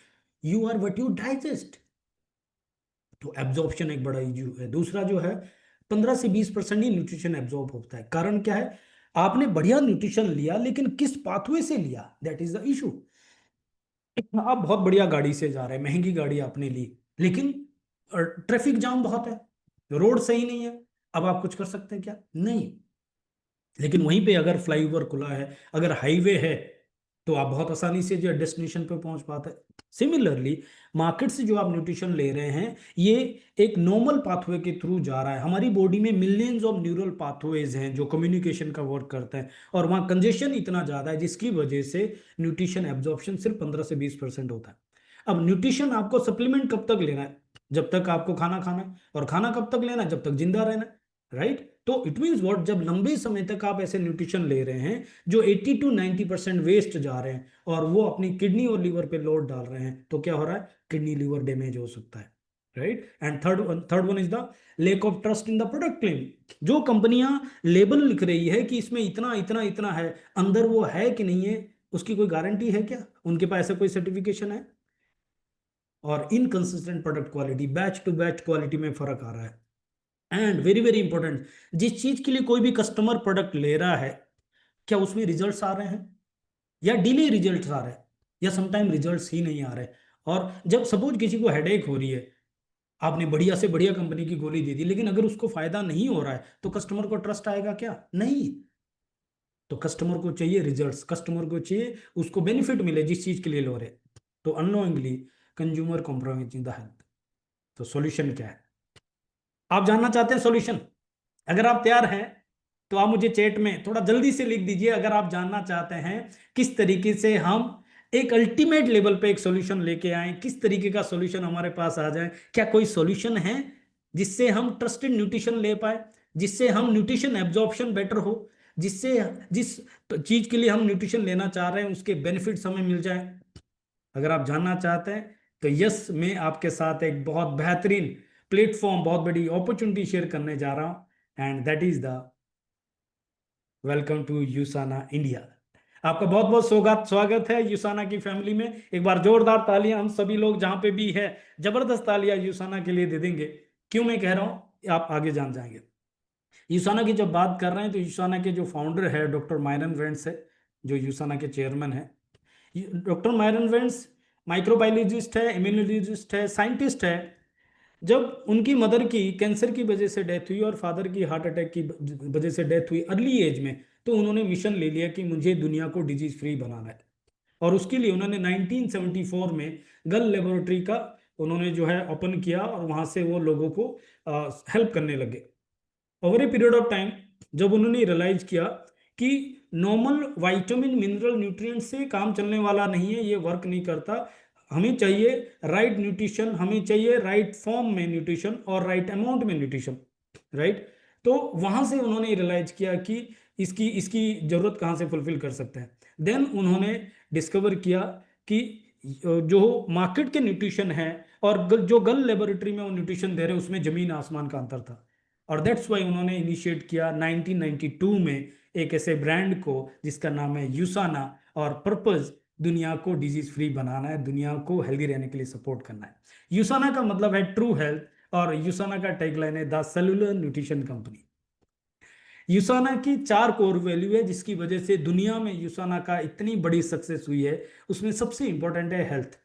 you are what you digest. तो एब्जॉर्प्शन एक बड़ा इशू है। दूसरा जो है, 15 से 20% ही न्यूट्रिशन एब्जॉर्ब होता है। कारण क्या है? आपने बढ़िया न्यूट्रिशन लिया लेकिन किस पाथवे से लिया, दैट इज द इशू। आप बहुत बढ़िया गाड़ी से जा रहे हैं, महंगी गाड़ी आपने ली, लेकिन ट्रैफिक जाम बहुत है, रोड सही नहीं है। अब आप कुछ कर सकते हैं क्या? नहीं। लेकिन वहीं पे अगर फ्लाईओवर खुला है, अगर हाईवे है, तो आप बहुत आसानी से जो डेस्टिनेशन पे पहुंच पाते हैं। सिमिलरली, मार्केट से जो आप न्यूट्रिशन ले रहे हैं, ये एक नॉर्मल पाथवे के थ्रू जा रहा है। हमारी बॉडी में मिलियंस ऑफ न्यूरल पाथवेज हैं जो कम्युनिकेशन का वर्क करते हैं, और वहाँ कंजेशन इतना ज़्यादा है जिसकी वजह से न्यूट्रिशन एब्जॉर्प्शन सिर्फ 15 से 20% होता है। अब न्यूट्रिशन आपको सप्लीमेंट कब तक लेना है? जब तक आपको खाना खाना है। और खाना कब तक लेना है? जब तक जिंदा रहना है। राइट? तो इट मीन्स व्हाट, जब लंबे समय तक आप ऐसे न्यूट्रिशन ले रहे हैं जो 80 to 90% वेस्ट जा रहे हैं और वो अपनी किडनी और लीवर पे लोड डाल रहे हैं, तो क्या हो रहा है? किडनी लीवर डैमेज हो सकता है। Right? And third one is the lake of trust in the product claim. जो कंपनियां लेबल लिख रही है कि इसमें इतना इतना इतना है, अंदर वो है कि नहीं है, उसकी कोई गारंटी है क्या? उनके पास ऐसा कोई सर्टिफिकेशन है? और inconsistent product quality, batch to batch quality में फर्क आ रहा है। एंड वेरी वेरी इंपॉर्टेंट, जिस चीज के लिए कोई भी कस्टमर प्रोडक्ट ले रहा है, क्या उसमें रिजल्ट्स आ रहे हैं, या डिले रिजल्ट्स आ रहे हैं, या समटाइम रिजल्ट्स ही नहीं आ रहे। और जब सपोज किसी को हेडेक हो रही है, आपने बढ़िया से बढ़िया कंपनी की गोली दे दी, लेकिन अगर उसको फायदा नहीं हो रहा है तो कस्टमर को ट्रस्ट आएगा क्या? नहीं। तो कस्टमर को चाहिए रिजल्ट्स, कस्टमर को चाहिए उसको बेनिफिट मिले जिस चीज के लिए लो रहे। तो unknowingly consumer compromising the health. तो सॉल्यूशन क्या है? आप जानना चाहते हैं सॉल्यूशन? अगर आप तैयार हैं तो आप मुझे चैट में थोड़ा जल्दी से लिख दीजिए, अगर आप जानना चाहते हैं किस तरीके से हम एक अल्टीमेट लेवल पे एक सॉल्यूशन लेके आए, किस तरीके का सॉल्यूशन हमारे पास आ जाए। क्या कोई सॉल्यूशन है जिससे हम ट्रस्टेड न्यूट्रिशन ले पाए, जिससे हम न्यूट्रिशन एब्जॉर्प्शन बेटर हो, जिससे जिस चीज के लिए हम न्यूट्रिशन लेना चाह रहे हैं उसके बेनिफिट्स हमें मिल जाए? अगर आप जानना चाहते हैं तो यस, मैं आपके साथ एक बहुत बेहतरीन प्लेटफॉर्म, बहुत बड़ी अपॉर्चुनिटी शेयर करने जा रहा हूं, and that is the welcome to USANA India. आपका बहुत बहुत स्वागत स्वागत है यूसाना की फैमिली में। एक बार जोरदार तालियां हम सभी लोग जहां पे भी है, जबरदस्त तालियां यूसाना के लिए दे देंगे। क्यों मैं कह रहा हूं आप आगे जान जाएंगे। यूसाना की जब बात कर रहे हैं तो यूसाना के जो फाउंडर है डॉक्टर मायरन वेंट्स है, जो यूसाना के चेयरमैन है। डॉक्टर मायरन वेंट्स माइक्रोबायोलॉजिस्ट है, इम्यूनोलॉजिस्ट है, साइंटिस्ट है। जब उनकी मदर की कैंसर की वजह से डेथ हुई और फादर की हार्ट अटैक की वजह से डेथ हुई अर्ली एज में, तो उन्होंने मिशन ले लिया कि मुझे दुनिया को डिजीज फ्री बनाना है। और उसके लिए उन्होंने 1974 में गल लेबोरेटरी का उन्होंने जो है ओपन किया, और वहां से वो लोगों को हेल्प करने लगे। Over a period of time जब उन्होंने रियलाइज किया कि नॉर्मल विटामिन मिनरल न्यूट्रिएंट से काम चलने वाला नहीं है, ये वर्क नहीं करता, हमें चाहिए राइट न्यूट्रिशन, हमें चाहिए राइट फॉर्म में न्यूट्रिशन और राइट अमाउंट में न्यूट्रिशन, राइट। तो वहां से उन्होंने रियलाइज किया कि इसकी इसकी जरूरत कहाँ से फुलफिल कर सकते हैं। देन उन्होंने डिस्कवर किया कि जो मार्केट के न्यूट्रिशन है और जो गल लेबोरेटरी में वो न्यूट्रिशन दे रहे हैं उसमें जमीन आसमान का अंतर था। और दैट्स वाई उन्होंने इनिशिएट किया 1992 में एक ऐसे ब्रांड को जिसका नाम है यूसाना, और पर्पस दुनिया को डिजीज फ्री बनाना है, दुनिया को हेल्दी रहने के लिए सपोर्ट करना है। यूसाना का मतलब है ट्रू हेल्थ, और यूसाना का टैगलाइन है द सेलुलर न्यूट्रिशन कंपनी। यूसाना की 4 कोर वैल्यू है जिसकी वजह से दुनिया में यूसाना का इतनी बड़ी सक्सेस हुई है। उसमें सबसे इंपॉर्टेंट है हेल्थ।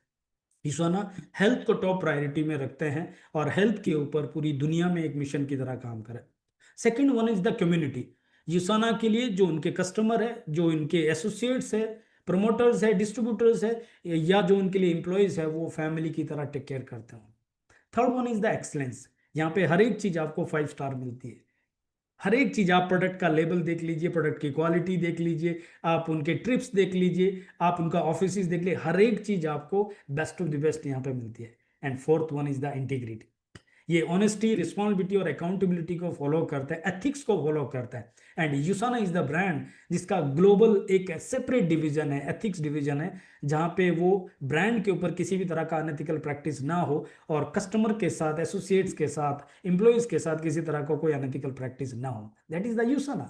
यूसाना हेल्थ को टॉप प्रायोरिटी में रखते हैं और हेल्थ के ऊपर पूरी दुनिया में एक मिशन की तरह काम करें। Second one is the community. Usana के लिए जो उनके कस्टमर है, जो इनके एसोसिएट्स है, प्रमोटर्स है, डिस्ट्रीब्यूटर्स है, या जो उनके लिए एम्प्लॉयज है, वो फैमिली की तरह टेक केयर करते हैं। Third one is the excellence. यहाँ पे हर एक चीज आपको 5 स्टार मिलती है। हर एक चीज, आप प्रोडक्ट का लेबल देख लीजिए, प्रोडक्ट की क्वालिटी देख लीजिए, आप उनके ट्रिप्स देख लीजिए, आप उनका ऑफिस देख लीजिए, हर एक चीज आपको बेस्ट ऑफ द बेस्ट यहाँ पे मिलती है। And fourth one is the integrity. ये ऑनेस्टी, रिस्पॉन्सिबिलिटी और अकाउंटेबिलिटी को फॉलो करता है, एथिक्स को फॉलो करता है। एंड यूसाना इज द ब्रांड जिसका ग्लोबल एक सेपरेट डिवीजन है, एथिक्स डिवीजन है, जहां पे वो ब्रांड के ऊपर किसी भी तरह का अनएथिकल प्रैक्टिस ना हो, और कस्टमर के साथ, एसोसिएट्स के साथ, एम्प्लॉयज के साथ किसी तरह का कोई अनएथिकल प्रैक्टिस ना हो। That is the Usana,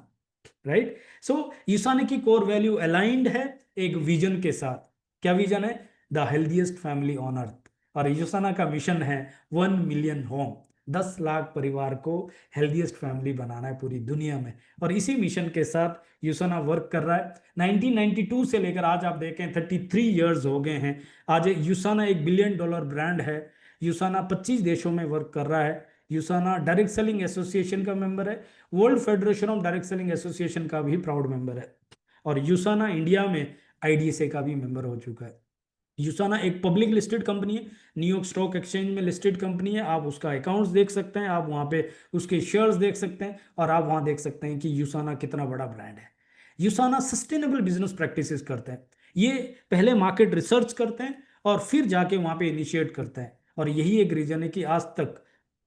right. So Usana की कोर वैल्यू अलाइंड है एक विजन के साथ। क्या विजन है? The healthiest family on earth. और यूसाना का मिशन है 1 मिलियन होम, 10 लाख परिवार को हेल्दीएस्ट फैमिली बनाना है पूरी दुनिया में। और इसी मिशन के साथ यूसाना वर्क कर रहा है। 1992 से लेकर आज आप देखें 33 इयर्स हो गए हैं। आज यूसाना $1 बिलियन ब्रांड है। यूसाना 25 देशों में वर्क कर रहा है। यूसाना डायरेक्ट सेलिंग एसोसिएशन का मेंबर है, world federation of direct selling association का भी प्राउड मेंबर है, और यूसाना इंडिया में आईडीएसए का भी मेंबर हो चुका है। यूसाना एक पब्लिक लिस्टेड कंपनी है, न्यूयॉर्क स्टॉक एक्सचेंज में लिस्टेड कंपनी है। आप उसका अकाउंट्स देख सकते हैं, आप वहां पे उसके शेयर्स देख सकते हैं, और आप वहां देख सकते हैं कि यूसाना कितना बड़ा ब्रांड है। यूसाना सस्टेनेबल बिजनेस प्रैक्टिसेस करते हैं। ये पहले मार्केट रिसर्च करते हैं और फिर जाके वहां पे इनिशिएट करते हैं। और यही एक रीजन है कि आज तक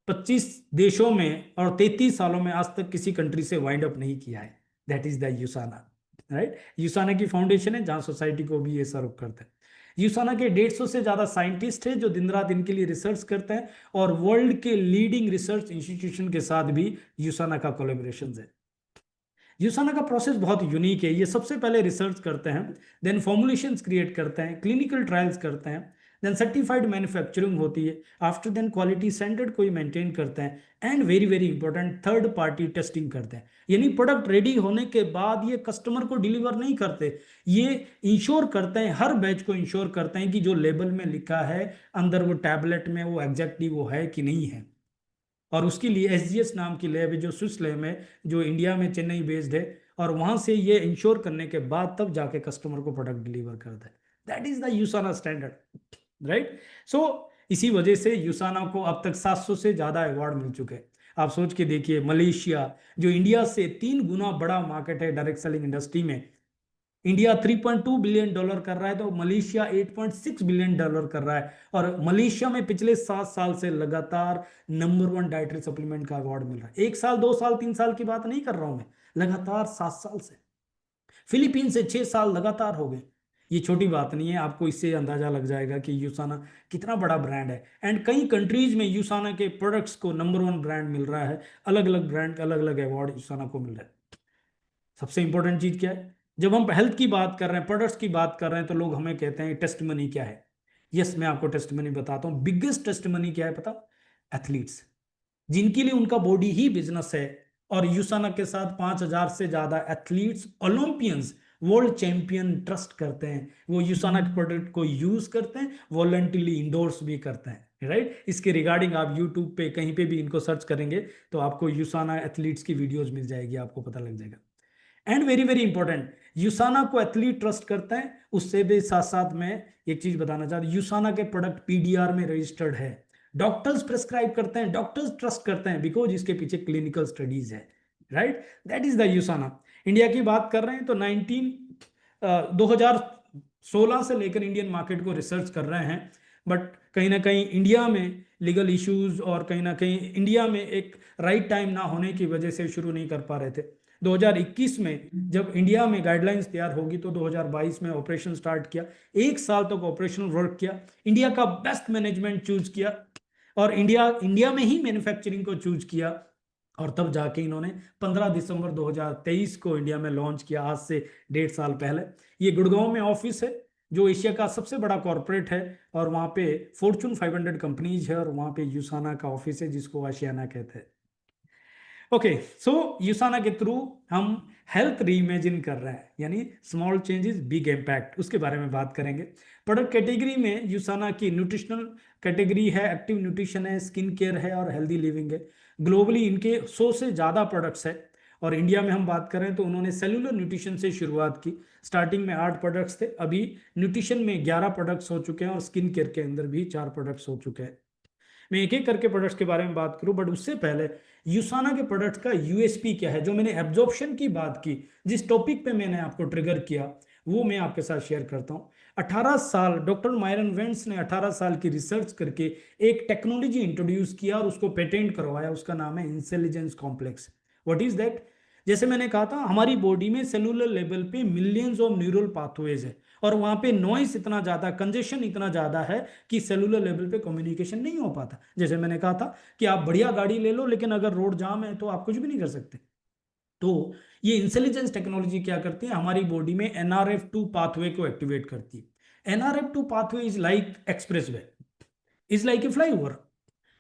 25 देशों में और 33 सालों में आज तक किसी कंट्री से वाइंड अप नहीं किया है। That is the Usana, right. Usana की फाउंडेशन है जहां सोसाइटी को भी ये सर्व करता है। यूसाना के 150 से ज्यादा साइंटिस्ट हैं जो दिन रात इनके लिए रिसर्च करते हैं, और वर्ल्ड के लीडिंग रिसर्च इंस्टीट्यूशन के साथ भी यूसाना का कोलेबोरेशन है। यूसाना का प्रोसेस बहुत यूनिक है। ये सबसे पहले रिसर्च करते हैं, देन फॉर्मुलेशंस क्रिएट करते हैं, क्लिनिकल ट्रायल्स करते हैं, देन सर्टिफाइड मैन्युफैक्चरिंग होती है, आफ्टर देन क्वालिटी स्टैंडर्ड को मेंटेन करते हैं, and very very important third party testing करते हैं। यानी प्रोडक्ट रेडी होने के बाद ये कस्टमर को डिलीवर नहीं करते, ये इंश्योर करते हैं, हर बैच को इंश्योर करते हैं कि जो लेबल में लिखा है अंदर वो टैबलेट में वो एग्जैक्टली वो है कि नहीं है। और उसके लिए एसजीएस नाम की लैब है, जो स्विस लैब है, जो इंडिया में चेन्नई बेस्ड है, और वहां से ये इंश्योर करने के बाद तब जाके कस्टमर को प्रोडक्ट डिलीवर करता है। That is the Usana standard, right. So इसी वजह से यूसाना को अब तक 700 से ज्यादा अवार्ड मिल चुके हैं। आप सोच के देखिए, मलेशिया जो इंडिया से 3 गुना बड़ा मार्केट है डायरेक्ट सेलिंग इंडस्ट्री में, इंडिया $3.2 बिलियन कर रहा है, तो मलेशिया $8.6 बिलियन कर रहा है। और मलेशिया में पिछले 7 साल से लगातार नंबर 1 डाइटरी सप्लीमेंट का अवार्ड मिल रहा है। 1 साल 2 साल 3 साल की बात नहीं कर रहा हूं मैं, लगातार 7 साल से। फिलीपीन से 6 साल लगातार हो गए। ये छोटी बात नहीं है, आपको इससे अंदाजा लग जाएगा कि यूसाना कितना बड़ा ब्रांड है। एंड कई कंट्रीज में यूसाना के प्रोडक्ट्स को नंबर 1 ब्रांड मिल रहा है, अलग अलग ब्रांड अलग अलग अवार्ड यूसाना को मिल रहा है। सबसे इंपॉर्टेंट चीज क्या है, जब हम हेल्थ की बात कर रहे हैं, प्रोडक्ट्स की बात कर रहे हैं, तो लोग हमें कहते हैं टेस्ट मनी क्या है। यस, मैं आपको टेस्ट मनी बताता हूं। बिगेस्ट टेस्ट मनी क्या है पता? एथलीट्स, जिनके लिए उनका बॉडी ही बिजनेस है। और यूसाना के साथ 5,000 से ज्यादा athletes, Olympians, world champion trust करते हैं। वो यूसाना के प्रोडक्ट को यूज करते हैं, वॉलंटरली इंडोर्स भी करते हैं, राइट। इसके रिगार्डिंग आप यूट्यूब पे कहीं पे भी इनको सर्च करेंगे तो आपको यूसाना एथलीट्स की वीडियोज मिल जाएगी, आपको पता लग जाएगा। एंड वेरी वेरी इंपॉर्टेंट, यूसाना को एथलीट ट्रस्ट करते हैं। उससे भी साथ साथ मैं एक चीज बताना चाहता हूं, यूसाना के प्रोडक्ट पीडीआर में रजिस्टर्ड है। डॉक्टर्स प्रेस्क्राइब करते हैं, डॉक्टर्स ट्रस्ट करते हैं, बिकॉज इसके पीछे क्लिनिकल स्टडीज है, right. That is the यूसाना। India की बात कर रहे हैं तो 2016 से लेकर इंडियन मार्केट को रिसर्च कर रहे हैं। बट कहीं ना कहीं इंडिया में लीगल इश्यूज और कहीं ना कहीं इंडिया में एक राइट टाइम ना होने की वजह से शुरू नहीं कर पा रहे थे। 2021 में जब इंडिया में गाइडलाइंस तैयार होगी तो 2022 में ऑपरेशन स्टार्ट किया। 1 साल तक ऑपरेशनल वर्क किया, इंडिया का बेस्ट मैनेजमेंट चूज किया, और इंडिया में ही मैन्युफैक्चरिंग को चूज किया। और तब जाके इन्होंने 15 दिसंबर 2023 को इंडिया में लॉन्च किया, आज से 1.5 साल पहले। ये गुड़गांव में ऑफिस है, जो एशिया का सबसे बड़ा कॉर्पोरेट है, और वहाँ पे फॉर्चून 500 कंपनीज है, और वहाँ पे यूसाना का ऑफिस है, जिसको आशियाना कहते हैं। ओके, सो यूसाना के थ्रू हम हेल्थ रीइमेजिन कर रहे हैं, यानी स्मॉल चेंजेस बिग इम्पैक्ट, उसके बारे में बात करेंगे। प्रोडक्ट कैटेगरी में यूसाना की न्यूट्रिशनल कैटेगरी है, एक्टिव न्यूट्रिशन है, स्किन केयर है, और हेल्दी लिविंग है। ग्लोबली इनके 100 से ज़्यादा प्रोडक्ट्स है, और इंडिया में हम बात करें तो उन्होंने सेलुलर न्यूट्रिशन से शुरुआत की। स्टार्टिंग में 8 प्रोडक्ट्स थे, अभी न्यूट्रिशन में 11 प्रोडक्ट्स हो चुके हैं, और स्किन केयर के अंदर भी 4 प्रोडक्ट्स हो चुके हैं। मैं एक एक करके प्रोडक्ट्स के बारे में बात करूं, बट उससे पहले यूसाना के प्रोडक्ट्स का यूएसपी क्या है। जो मैंने एब्जॉर्प्शन की बात की, जिस टॉपिक पे मैंने आपको ट्रिगर किया, वो मैं आपके साथ शेयर करता हूं। 18 साल डॉक्टर मायरन वेंट्स ने 18 साल की रिसर्च करके एक टेक्नोलॉजी इंट्रोड्यूस किया और उसको पेटेंट करवाया। उसका नाम है intelligence complex. What is that? जैसे मैंने कहा था, हमारी बॉडी में सेलुलर लेवल पे मिलियंस ऑफ न्यूरल पाथवेज है, और वहां पे नॉइस इतना ज्यादा, कंजेशन इतना ज्यादा है कि सेलुलर लेवल पे कम्युनिकेशन नहीं हो पाता। जैसे मैंने कहा था कि आप बढ़िया गाड़ी ले लो, लेकिन अगर रोड जाम है तो आप कुछ भी नहीं कर सकते। तो ये इंटेलिजेंस टेक्नोलॉजी क्या करती है, हमारी बॉडी में NRF2 पाथवे को एक्टिवेट करती है। NRF2 pathway is like express way, is like A flyover.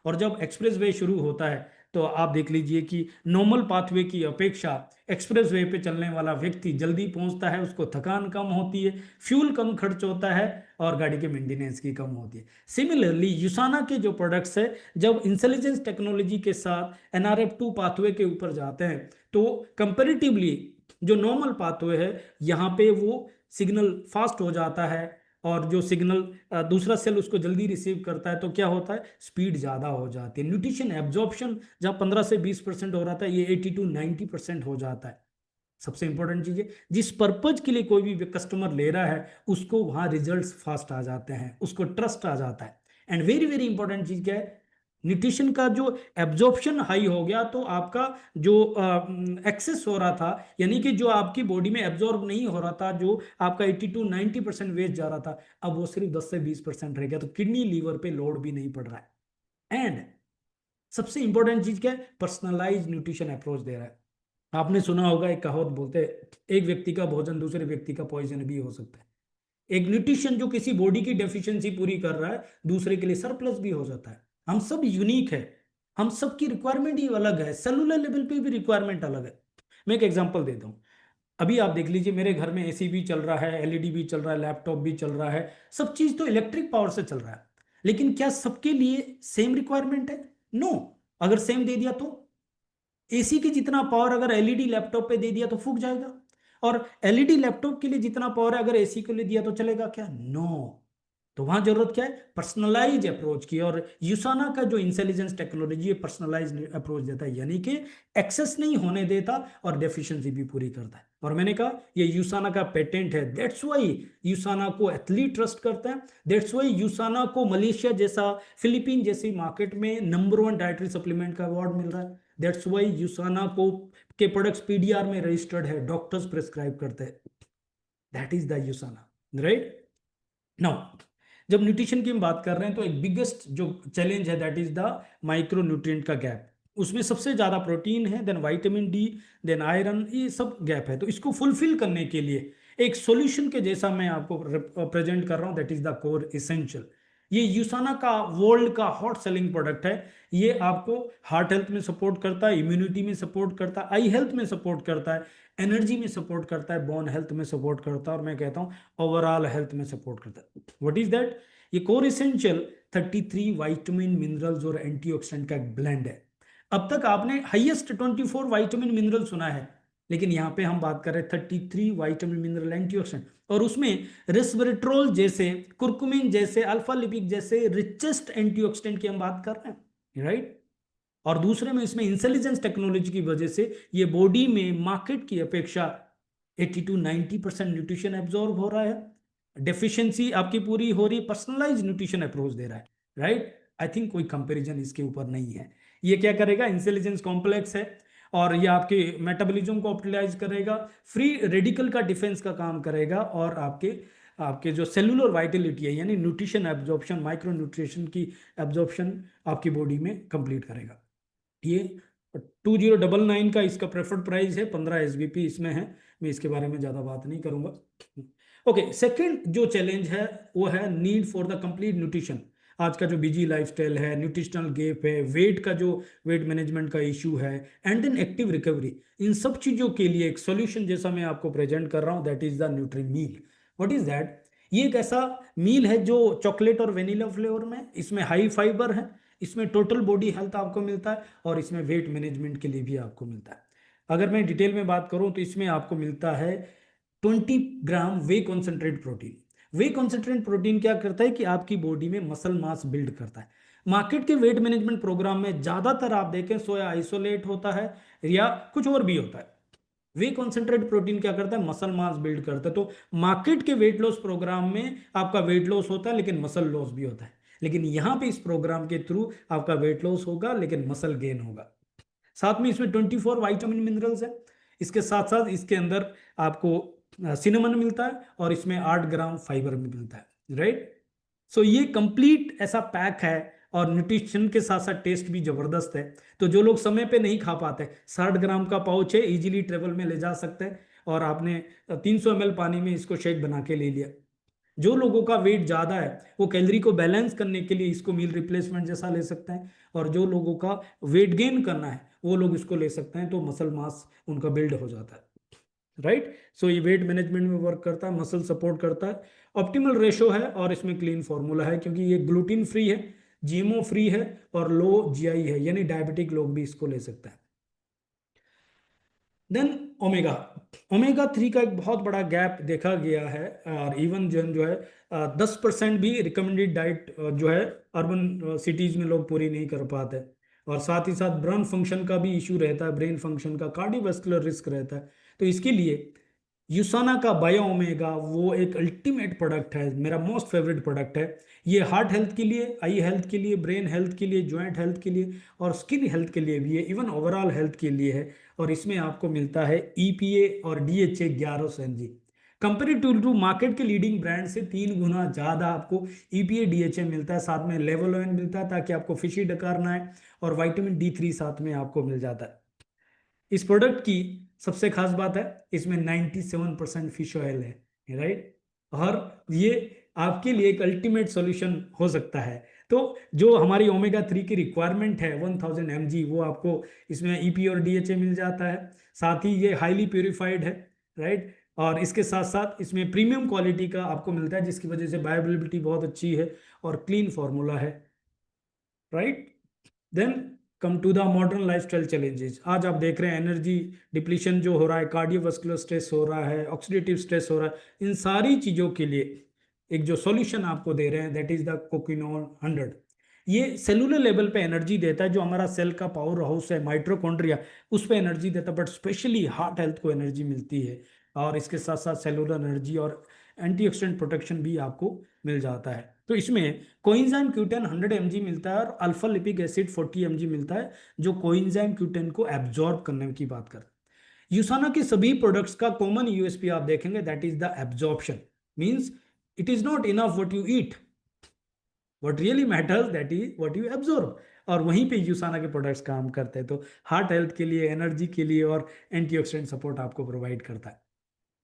और जब एक्सप्रेस वे शुरू होता है तो आप देख लीजिए कि नॉर्मल पाथवे की अपेक्षा एक्सप्रेस वे पे चलने वाला व्यक्ति जल्दी पहुंचता है, उसको थकान कम होती है, फ्यूल कम खर्च होता है, और गाड़ी के मेंटेनेंस की कम होती है। सिमिलरली यूसाना के जो प्रोडक्ट्स है, जब इंटेलिजेंस टेक्नोलॉजी के साथ NRF2 पाथवे के ऊपर जाते हैं तो कंपेरेटिवली जो नॉर्मल पाथवे है, यहाँ पे वो सिग्नल फास्ट हो जाता है, और जो सिग्नल दूसरा सेल उसको जल्दी रिसीव करता है, तो क्या होता है, स्पीड ज़्यादा हो जाती है। न्यूट्रिशन एब्जॉर्प्शन जहाँ 15 से 20% हो रहा था, ये 80 to 90% हो जाता है। सबसे इंपॉर्टेंट चीज़ है, जिस पर्पज के लिए कोई भी कस्टमर ले रहा है, उसको वहाँ रिजल्ट्स फास्ट आ जाते हैं, उसको ट्रस्ट आ जाता है। एंड वेरी वेरी इंपॉर्टेंट चीज़ क्या है, न्यूट्रिशन का जो एब्जॉर्प्शन हाई हो गया, तो आपका जो एक्सेस हो रहा था, यानी कि जो आपकी बॉडी में एब्जॉर्ब नहीं हो रहा था, जो आपका 80 to 90% वेस्ट जा रहा था, अब वो सिर्फ 10 से 20% रह गया। तो किडनी लीवर पे लोड भी नहीं पड़ रहा है। एंड सबसे इंपॉर्टेंट चीज क्या है, पर्सनलाइज न्यूट्रिशन अप्रोच दे रहा है। आपने सुना होगा, एक कहावत बोलते हैं, एक व्यक्ति का भोजन दूसरे व्यक्ति का पॉइजन भी हो सकता है। एक न्यूट्रिशन जो किसी बॉडी की डेफिशिएंसी पूरी कर रहा है, दूसरे के लिए सरप्लस भी हो जाता है। हम सब यूनिक है, हम सबकी रिक्वायरमेंट ही अलग है, सेलुलर लेवल पे भी रिक्वायरमेंट अलग है। मैं एक एग्जांपल देता हूँ। अभी आप देख लीजिए, मेरे घर में एसी भी चल रहा है, एलईडी भी चल रहा है, लैपटॉप भी चल रहा है, सब चीज तो इलेक्ट्रिक पावर से चल रहा है। लेकिन क्या सबके लिए सेम रिक्वायरमेंट है? नो। अगर सेम दे दिया तो एसी की जितना पावर अगर एलईडी लैपटॉप पे दे दिया तो फूक जाएगा, और एलईडी लैपटॉप के लिए जितना पावर है अगर एसी के लिए दिया तो चलेगा क्या? नो। तो वहां जरूरत क्या है? पर्सनलाइज अप्रोच की। और यूसाना का जो इंटेलिजेंस टेक्नोलॉजी है पर्सनलाइज अप्रोच देता है, यानी कि एक्सेस नहीं होने देता और डेफिशिएंसी भी पूरी करता है। और मैंने कहा ये यूसाना का पेटेंट है, दैट्स वाई यूसाना को एथलीट ट्रस्ट करता है, दैट्स वाई यूसाना को मलेशिया जैसा, फिलीपीन जैसी मार्केट में नंबर 1 डाइटरी सप्लीमेंट का अवार्ड मिल रहा है। दैट्स वाई यूसाना को के प्रोडक्ट्स पीडीआर में रजिस्टर्ड है, डॉक्टर्स प्रिस्क्राइब करते हैं। That is the Usana, right. Now जब न्यूट्रिशन की हम बात कर रहे हैं तो एक बिगेस्ट जो चैलेंज है that is the micro nutrient का गैप। उसमें सबसे ज्यादा प्रोटीन है, then vitamin D, then iron, ये सब गैप है। तो इसको फुलफिल करने के लिए एक सॉल्यूशन के जैसा मैं आपको प्रेजेंट कर रहा हूं, that is the core essential. ये यूसाना का वर्ल्ड का हॉट सेलिंग प्रोडक्ट है। ये आपको हार्ट हेल्थ में सपोर्ट करता है, इम्यूनिटी में सपोर्ट करता है, आई हेल्थ में सपोर्ट करता है, एनर्जी में सपोर्ट करता है, बोन हेल्थ में सपोर्ट करता है, और मैं कहता हूं ओवरऑल हेल्थ में सपोर्ट करता है। What is that? ये कोर इसेंशियल 33 विटामिन मिनरल्स और एंटीऑक्सीडेंट का एक ब्लेंड है। अब तक आपने हाईएस्ट 24 विटामिन मिनरल सुना है, लेकिन यहां पे हम बात कर रहे हैं 33 विटामिन मिनरल एंटीऑक्सीडेंट, और उसमें रेस्वेरेट्रोल जैसे, कुर्कुमिन जैसे, अल्फा लिपिक जैसे रिचेस्ट एंटीऑक्सीडेंट की हम बात कर रहे हैं, राइट। और दूसरे में इसमें इंटेलिजेंस टेक्नोलॉजी की वजह से ये बॉडी में मार्केट की अपेक्षा 80 to 90% न्यूट्रिशन एब्जॉर्ब हो रहा है, डेफिशिएंसी आपकी पूरी हो रही, पर्सनलाइज न्यूट्रिशन अप्रोच दे रहा है, राइट। आई थिंक कोई कंपैरिजन इसके ऊपर नहीं है। ये क्या करेगा? इंटेलिजेंस कॉम्प्लेक्स है, और ये आपके मेटाबॉलिज्म को ऑप्टिमाइज करेगा, फ्री रेडिकल का डिफेंस का काम करेगा, और आपके आपके जो सेलुलर वाइटलिटी है यानी न्यूट्रिशन एब्जॉर्प्शन, माइक्रो न्यूट्रिशन की एब्जॉर्प्शन आपकी बॉडी में कंप्लीट करेगा। ये 2099 का इसका प्रेफर्ड प्राइस है, 15 SBP इसमें है। मैं इसके बारे में ज़्यादा बात नहीं करूंगा। ओके, सेकंड जो चैलेंज है वो है need for the complete nutrition. आज का जो बिजी लाइफस्टाइल है, न्यूट्रिशनल गैप है, वेट का जो वेट मैनेजमेंट का इशू है, एंड देन एक्टिव रिकवरी, इन सब चीज़ों के लिए एक सॉल्यूशन जैसा मैं आपको प्रेजेंट कर रहा हूँ, that is the Nutrimeal. What is that? ये एक ऐसा मील है जो चॉकलेट और वेनिला फ्लेवर में, इसमें हाई फाइबर है, इसमें टोटल बॉडी हेल्थ आपको मिलता है, और इसमें वेट मैनेजमेंट के लिए भी आपको मिलता है। अगर मैं डिटेल में बात करूं तो इसमें आपको मिलता है 20 ग्राम वे कॉन्सेंट्रेट प्रोटीन। वे कॉन्सेंट्रेट प्रोटीन क्या करता है कि आपकी बॉडी में मसल मास बिल्ड करता है। मार्केट के वेट मैनेजमेंट प्रोग्राम में ज्यादातर आप देखें सोया आइसोलेट होता है या कुछ और भी होता है। वे कॉन्सेंट्रेट प्रोटीन क्या करता है? मसल मास बिल्ड करता है। तो मार्केट के वेट लॉस प्रोग्राम में आपका वेट लॉस होता है लेकिन मसल लॉस भी होता है, लेकिन यहां पे इस प्रोग्राम के थ्रू आपका वेट लॉस होगा लेकिन मसल गेन होगा। साथ में इसमें 24 विटामिन मिनरल्स है। इसके साथ साथ इसके अंदर आपको सिनेमन मिलता है, और इसमें 8 ग्राम फाइबर भी मिलता है, राइट। सो ये कंप्लीट ऐसा पैक है, और न्यूट्रिशन के साथ साथ टेस्ट भी जबरदस्त है। तो जो लोग समय पे नहीं खा पाते, 60 ग्राम का पाउच है, इजीली ट्रेवल में ले जा सकते हैं, और आपने 300 ml पानी में इसको शेक बना के ले लिया। जो लोगों का वेट ज़्यादा है वो कैलोरी को बैलेंस करने के लिए इसको मील रिप्लेसमेंट जैसा ले सकते हैं, और जो लोगों का वेट गेन करना है वो लोग इसको ले सकते हैं, तो मसल मास उनका बिल्ड हो जाता है, राइट। सो ये वेट मैनेजमेंट में वर्क करता है, मसल सपोर्ट करता है, ऑप्टिमल रेशो है, और इसमें क्लीन फॉर्मूला है क्योंकि ये ग्लूटीन फ्री है, जीएमओ फ्री है, और लो जीआई है, यानी डायबिटिक लोग भी इसको ले सकते हैं। देन ओमेगा ओमेगा 3 का एक बहुत बड़ा गैप देखा गया है, और इवन जो है 10% भी रिकमेंडेड डाइट जो है अर्बन सिटीज में लोग पूरी नहीं कर पाते, और साथ ही साथ ब्रेन फंक्शन का भी इशू रहता है, ब्रेन फंक्शन का, कार्डियोवास्कुलर रिस्क रहता है। तो इसके लिए यूसाना का बायो ओमेगा वो एक अल्टीमेट प्रोडक्ट है, मेरा मोस्ट फेवरेट प्रोडक्ट है। ये हार्ट हेल्थ के लिए, आई हेल्थ के लिए, ब्रेन हेल्थ के लिए, जॉइंट हेल्थ के लिए, और स्किन हेल्थ के लिए भी है, इवन ओवरऑल हेल्थ के लिए है। और इसमें आपको मिलता है ईपीए और DHA 1100 mg। Comparative to market के लीडिंग ब्रांड से 3 गुना ज़्यादा आपको ईपीए डीएचए मिलता है, साथ में लेवोलोइन मिलता है ताकि आपको फिशी डकार ना है, और विटामिन D3 साथ में आपको मिल जाता है। इस प्रोडक्ट की सबसे खास बात है इसमें 97% फिश ऑयल है, राइट। और ये आपके लिए एक अल्टीमेट सॉल्यूशन हो सकता है। तो जो हमारी ओमेगा 3 की रिक्वायरमेंट है 1000 mg, वो आपको इसमें ईपी और डीएचए मिल जाता है। साथ ही ये हाईली प्योरीफाइड है, राइट। और इसके साथ साथ इसमें प्रीमियम क्वालिटी का आपको मिलता है, जिसकी वजह से बायोअवेलेबिलिटी बहुत अच्छी है और क्लीन फॉर्मूला है, right. Then come to the modern lifestyle challenges. आज आप देख रहे हैं एनर्जी डिप्लीशन जो हो रहा है, कार्डियोवास्कुलर स्ट्रेस हो रहा है, ऑक्सीडेटिव स्ट्रेस हो रहा है, इन सारी चीज़ों के लिए एक जो सॉल्यूशन आपको दे रहे हैं दैट इज द कोकिनोल 100। ये सेलुलर लेवल पे एनर्जी देता है, जो हमारा सेल का पावर हाउस है माइटोकॉन्ड्रिया, उस पे एनर्जी देता है, बट स्पेशली हार्ट हेल्थ को एनर्जी मिलती है। और इसके साथ साथ सेलुलर एनर्जी और एंटीऑक्सीडेंट प्रोटेक्शन भी आपको मिल जाता है। तो इसमें कोएंजाइम Q10 100 mg मिलता है और अल्फा लिपिक एसिड 40 mg मिलता है, जो कोएंजाइम Q10 को एब्जॉर्ब करने की बात करता है। यूसाना के सभी प्रोडक्ट्स का कॉमन यूएसपी आप देखेंगे that is the absorption. Means it is not enough what you eat, what really matters that is what you absorb. और वहीं पे यूसाना के प्रोडक्ट्स काम करते हैं, तो हार्ट हेल्थ के लिए, एनर्जी के लिए और एंटीऑक्सीडेंट सपोर्ट आपको प्रोवाइड करता है।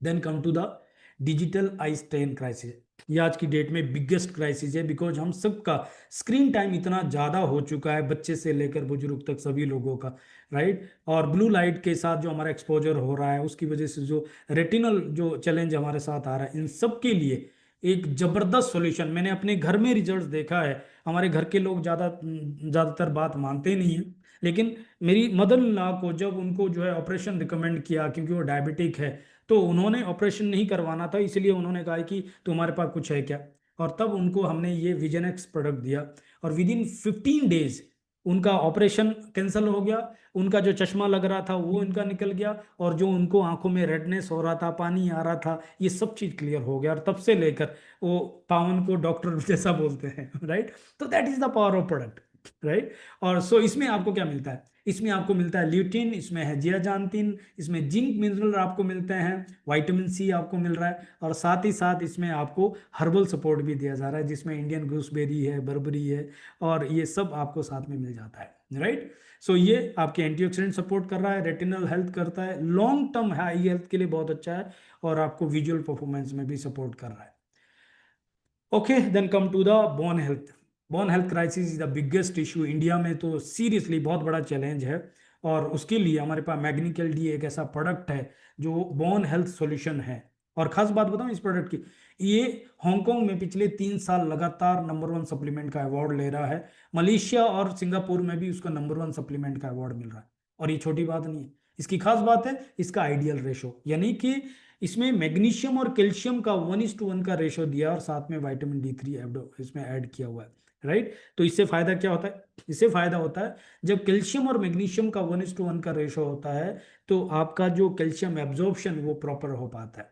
Then come to the digital eye strain crisis. ये आज की डेट में बिगेस्ट क्राइसिस है, बिकॉज हम सबका स्क्रीन टाइम इतना ज़्यादा हो चुका है, बच्चे से लेकर बुजुर्ग तक सभी लोगों का, राइट। और ब्लू लाइट के साथ जो हमारा एक्सपोजर हो रहा है, उसकी वजह से जो रेटिनल जो चैलेंज हमारे साथ आ रहा है, इन सब के लिए एक ज़बरदस्त सॉल्यूशन मैंने अपने घर में रिजल्ट देखा है। हमारे घर के लोग ज़्यादातर बात मानते नहीं हैं, लेकिन मेरी मदर इन लॉ को जब उनको जो है ऑपरेशन रिकमेंड किया, क्योंकि वो डायबिटिक है, तो उन्होंने ऑपरेशन नहीं करवाना था, इसलिए उन्होंने कहा कि तुम्हारे पास कुछ है क्या। और तब उनको हमने ये विजन एक्स प्रोडक्ट दिया, और विद इन 15 डेज उनका ऑपरेशन कैंसिल हो गया। उनका जो चश्मा लग रहा था वो इनका निकल गया, और जो उनको आंखों में रेडनेस हो रहा था, पानी आ रहा था, ये सब चीज़ क्लियर हो गया। और तब से लेकर वो पावन को डॉक्टर जैसा बोलते हैं, राइट। तो that is the power of product, right. और सो इसमें आपको क्या मिलता है? इसमें आपको मिलता है ल्यूटिन, इसमें है जियाजांतिन, इसमें जिंक मिनरल आपको मिलते हैं, विटामिन सी आपको मिल रहा है, और साथ ही साथ इसमें आपको हर्बल सपोर्ट भी दिया जा रहा है, जिसमें इंडियन गूसबेरी है, बर्बरी है, और ये सब आपको साथ में मिल जाता है, राइट। सो ये आपके एंटीऑक्सीडेंट सपोर्ट कर रहा है, रेटिनल हेल्थ करता है, लॉन्ग टर्म हाई हेल्थ के लिए बहुत अच्छा है, और आपको विजुअल परफॉर्मेंस में भी सपोर्ट कर रहा है। Okay, then come to the bone health. Bone health crisis is the biggest issue India में, तो सीरियसली बहुत बड़ा चैलेंज है। और उसके लिए हमारे पास मैग्निकल डी एक ऐसा प्रोडक्ट है जो बोन हेल्थ सॉल्यूशन है। और खास बात बताऊं इस प्रोडक्ट की, ये हांगकांग में पिछले 3 साल लगातार नंबर 1 सप्लीमेंट का अवार्ड ले रहा है। मलेशिया और सिंगापुर में भी उसको नंबर 1 सप्लीमेंट का अवार्ड मिल रहा है। और ये छोटी बात नहीं है, इसकी खास बात है इसका आइडियल रेशो, यानी कि इसमें मैग्नीशियम और कैल्शियम का 1:1 का रेशो दिया, और साथ में विटामिन D3 इसमें ऐड किया हुआ है, राइट। तो इससे फायदा क्या होता है? इससे फायदा होता है जब कैल्शियम और मैग्नीशियम का 1:1 का रेशो होता है, तो आपका जो कैल्शियम एब्जॉर्प्शन वो प्रॉपर हो पाता है।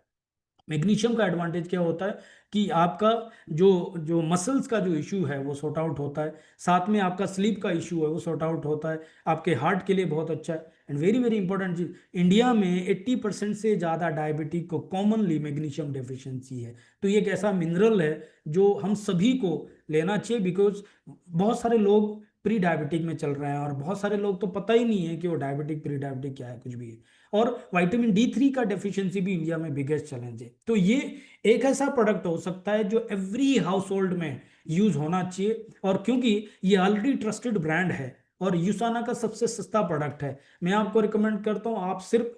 मैग्नीशियम का एडवांटेज क्या होता है कि आपका जो जो मसल्स का जो इशू है वो सॉर्ट आउट होता है, साथ में आपका स्लीप का इशू है वो सॉर्ट आउट होता है, आपके हार्ट के लिए बहुत अच्छा है। एंड वेरी वेरी इंपॉर्टेंट चीज, इंडिया में 80% से ज़्यादा डायबिटिक को कॉमनली मैग्नीशियम डेफिशिएंसी है। तो ये एक ऐसा मिनरल है जो हम सभी को लेना चाहिए, बिकॉज बहुत सारे लोग प्री डायबिटिक में चल रहे हैं, और बहुत सारे लोग तो पता ही नहीं है कि वो डायबिटिक प्री डायबिटिक क्या है, कुछ भी है। और विटामिन D3 का डेफिशिएंसी भी इंडिया में बिगेस्ट चैलेंज है। तो ये एक ऐसा प्रोडक्ट हो सकता है जो एवरी हाउस होल्ड में यूज होना चाहिए, और क्योंकि ये ऑलरेडी ट्रस्टेड ब्रांड है और यूसाना का सबसे सस्ता प्रोडक्ट है, मैं आपको रिकमेंड करता हूँ आप सिर्फ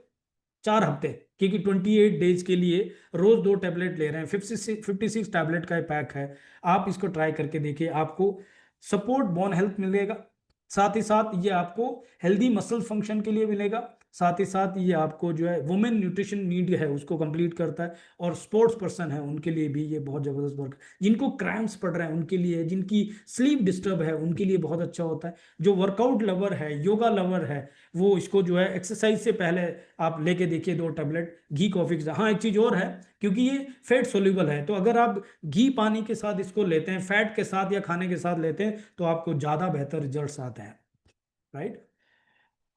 4 हफ्ते, क्योंकि 28 डेज के लिए रोज 2 टैबलेट ले रहे हैं, 56 टैबलेट का पैक है। आप इसको ट्राई करके देखिए, आपको सपोर्ट बोन हेल्थ मिलेगा, साथ ही साथ ये आपको हेल्दी मसल फंक्शन के लिए मिलेगा, साथ ही साथ ये आपको जो है वुमेन न्यूट्रिशन नीड है उसको कंप्लीट करता है, और स्पोर्ट्स पर्सन है उनके लिए भी ये बहुत जबरदस्त वर्क, जिनको क्रैम्प्स पड़ रहे हैं उनके लिए, जिनकी स्लीप डिस्टर्ब है उनके लिए बहुत अच्छा होता है। जो वर्कआउट लवर है, योगा लवर है, वो इसको जो है एक्सरसाइज से पहले आप लेके देखिए 2 टैबलेट घी कॉफी के साथ। हाँ, एक चीज और है, क्योंकि ये फैट सोल्यूबल है, तो अगर आप घी पानी के साथ इसको लेते हैं, फैट के साथ या खाने के साथ लेते हैं, तो आपको ज्यादा बेहतर रिजल्ट्स आते हैं, right.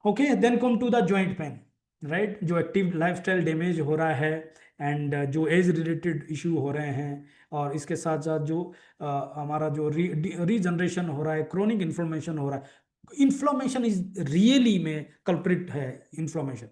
Okay, then come to the joint pain, right. जो एक्टिव लाइफस्टाइल डैमेज हो रहा है, एंड जो एज रिलेटेड इशू हो रहे हैं, और इसके साथ साथ जो हमारा जो रीजनरेशन हो रहा है, क्रोनिक इन्फ्लेमेशन हो रहा है। इन्फ्लेमेशन इज रियली में कल्प्रिट है, इन्फ्लेमेशन,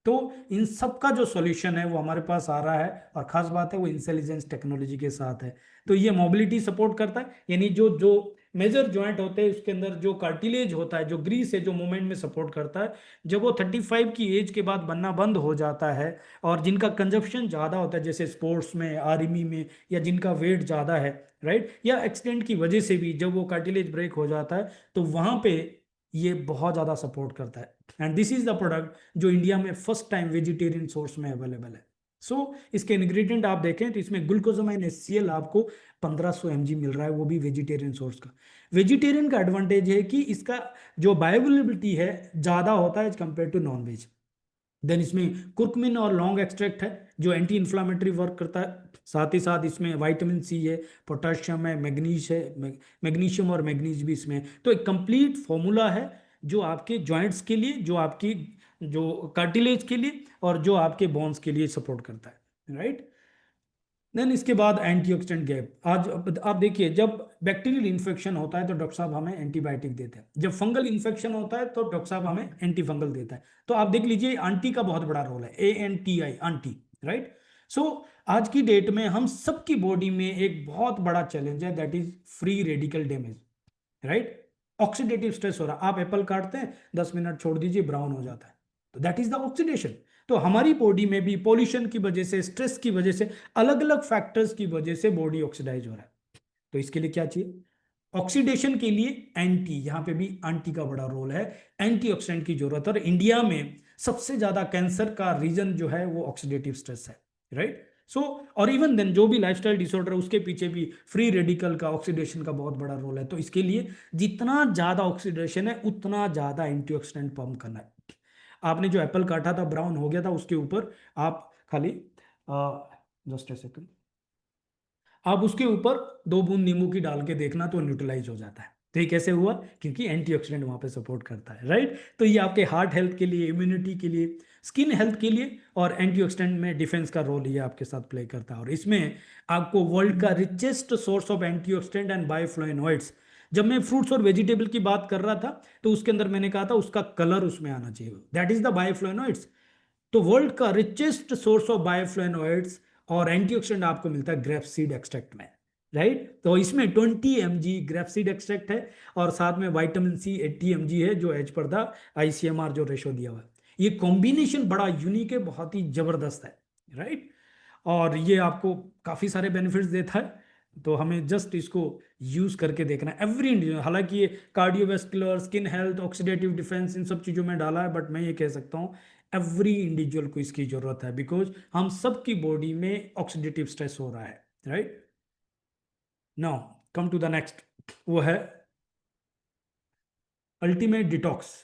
तो इन सब का जो सॉल्यूशन है वो हमारे पास आ रहा है, और खास बात है वो इंटेलिजेंस टेक्नोलॉजी के साथ है। तो ये मोबिलिटी सपोर्ट करता है, यानी जो जो मेजर जॉइंट होते हैं उसके अंदर जो कार्टिलेज होता है, जो ग्रीस है, जो मूवमेंट में सपोर्ट करता है, जब वो 35 की एज के बाद बनना बंद हो जाता है, और जिनका कंजप्शन ज़्यादा होता है जैसे स्पोर्ट्स में, आर्मी में, या जिनका वेट ज़्यादा है, राइट, या एक्सीडेंट की वजह से भी जब वो कार्टिलेज ब्रेक हो जाता है, तो वहाँ पे ये बहुत ज़्यादा सपोर्ट करता है। And this is the product जो इंडिया में फर्स्ट टाइम वेजिटेरियन सोर्स में अवेलेबल है। सो इसके इंग्रेडिएंट आप देखें तो इसमें ग्लूकोजामाइन HCl आपको 1500 mg मिल रहा है, वो भी वेजिटेरियन सोर्स का। वेजिटेरियन का एडवांटेज है कि इसका जो बायोअवेलेबिलिटी है ज़्यादा होता है as compare to non veg. Then इसमें कुर्कुमिन और लौंग एक्सट्रैक्ट है जो एंटी इन्फ्लामेटरी वर्क करता है। साथ ही साथ इसमें विटामिन सी है, पोटाशियम है, मैग्नीज है, मैग्नीशियम और मैग्नीज भी इसमें। तो एक कंप्लीट फॉर्मूला है जो आपके जॉइंट्स के लिए, जो आपकी जो कार्टिलेज के लिए, और जो आपके बोन्स के लिए सपोर्ट करता है, राइट। देन इसके बाद एंटीऑक्सीडेंट गैप। आज आप देखिए, जब बैक्टीरियल इन्फेक्शन होता है तो डॉक्टर साहब हमें एंटीबायोटिक देते हैं, जब फंगल इन्फेक्शन होता है तो डॉक्टर साहब हमें एंटी फंगल देता है। तो आप देख लीजिए आंटी का बहुत बड़ा रोल है, ANTI, आंटी, राइट। सो आज की डेट में हम सबकी बॉडी में एक बहुत बड़ा चैलेंज है, that is free radical damage, right. Oxidative stress हो रहा है, आप एप्पल काटते हैं 10 मिनट छोड़ दीजिए ब्राउन हो जाता है, तो दैट इज द ऑक्सीडेशन। तो हमारी बॉडी में भी पॉल्यूशन की वजह से, स्ट्रेस की वजह से, अलग अलग फैक्टर्स की वजह से बॉडी ऑक्सीडाइज हो रहा है। तो इसके लिए क्या चाहिए? ऑक्सीडेशन के लिए एंटी, यहां पे भी एंटी का बड़ा रोल है, एंटीऑक्सीडेंट की जरूरत है। और इंडिया में सबसे ज्यादा कैंसर का रीजन जो है वो ऑक्सीडेटिव स्ट्रेस है, राइट। सो और इवन देन जो भी लाइफस्टाइल डिसऑर्डर है उसके पीछे भी फ्री रेडिकल का, ऑक्सीडेशन का बहुत बड़ा रोल है। तो इसके लिए जितना ज्यादा ऑक्सीडेशन है उतना ज्यादा एंटीऑक्सीडेंट पंप करना है। आपने जो एप्पल काटा था ब्राउन हो गया था, उसके ऊपर आप खाली जस्ट ए सेकंड, आप उसके ऊपर 2 बूंद नींबू की डाल के देखना तो न्यूट्रलाइज हो जाता है। तो ये कैसे हुआ? क्योंकि एंटीऑक्सीडेंट वहां पे सपोर्ट करता है, राइट। तो ये आपके हार्ट हेल्थ के लिए, इम्यूनिटी के लिए, स्किन हेल्थ के लिए, और एंटीऑक्सीडेंट में डिफेंस का रोल ये आपके साथ प्ले करता है। और इसमें आपको वर्ल्ड का richest source of antioxidant and bioflavonoids, जब मैं फ्रूट्स और वेजिटेबल की बात कर रहा था तो उसके अंदर मैंने कहा था उसका कलर उसमें आना चाहिए, दैट इज द बायोफ्लोवेनॉइड्स। तो वर्ल्ड का रिचेस्ट सोर्स ऑफ बायोफ्लोवेनॉइड्स और एंटीऑक्सीडेंट आपको मिलता है ग्रेप सीड एक्सट्रैक्ट में, राइट। तो इसमें 20 mg ग्रेप सीड एक्सट्रैक्ट है, और साथ में विटामिन सी 80 mg है, जो एज पर द ICMR जो रेशो दिया हुआ है। ये कॉम्बिनेशन बड़ा यूनिक है, बहुत ही जबरदस्त है, राइट। और ये आपको काफी सारे बेनिफिट्स देता है। तो हमें जस्ट इसको यूज करके देखना है एवरी इंडिविजुअल। हालांकि ये cardiovascular, skin health, oxidative defence, इन सब चीजों में डाला है, बट मैं ये कह सकता हूँ एवरी इंडिविजुअल को इसकी जरूरत है, बिकॉज हम सबकी बॉडी में ऑक्सीडेटिव स्ट्रेस हो रहा है, right. Now come to the next, वो है ultimate detox,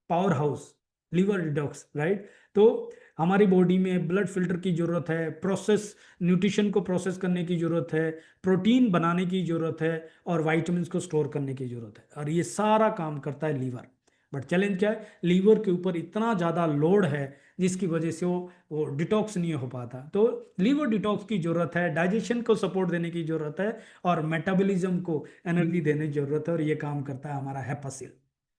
power house, liver detox, right. तो हमारी बॉडी में ब्लड फिल्टर की जरूरत है, प्रोसेस, न्यूट्रिशन को प्रोसेस करने की जरूरत है, प्रोटीन बनाने की जरूरत है, और वाइटामिन को स्टोर करने की जरूरत है, और ये सारा काम करता है लीवर। बट चैलेंज क्या है? लीवर के ऊपर इतना ज़्यादा लोड है जिसकी वजह से वो डिटॉक्स नहीं हो पाता। तो लीवर डिटॉक्स की जरूरत है, डाइजेशन को सपोर्ट देने की जरूरत है, और मेटाबॉलिज्म को एनर्जी देने की जरूरत है, और ये काम करता है हमारा हेपासिल।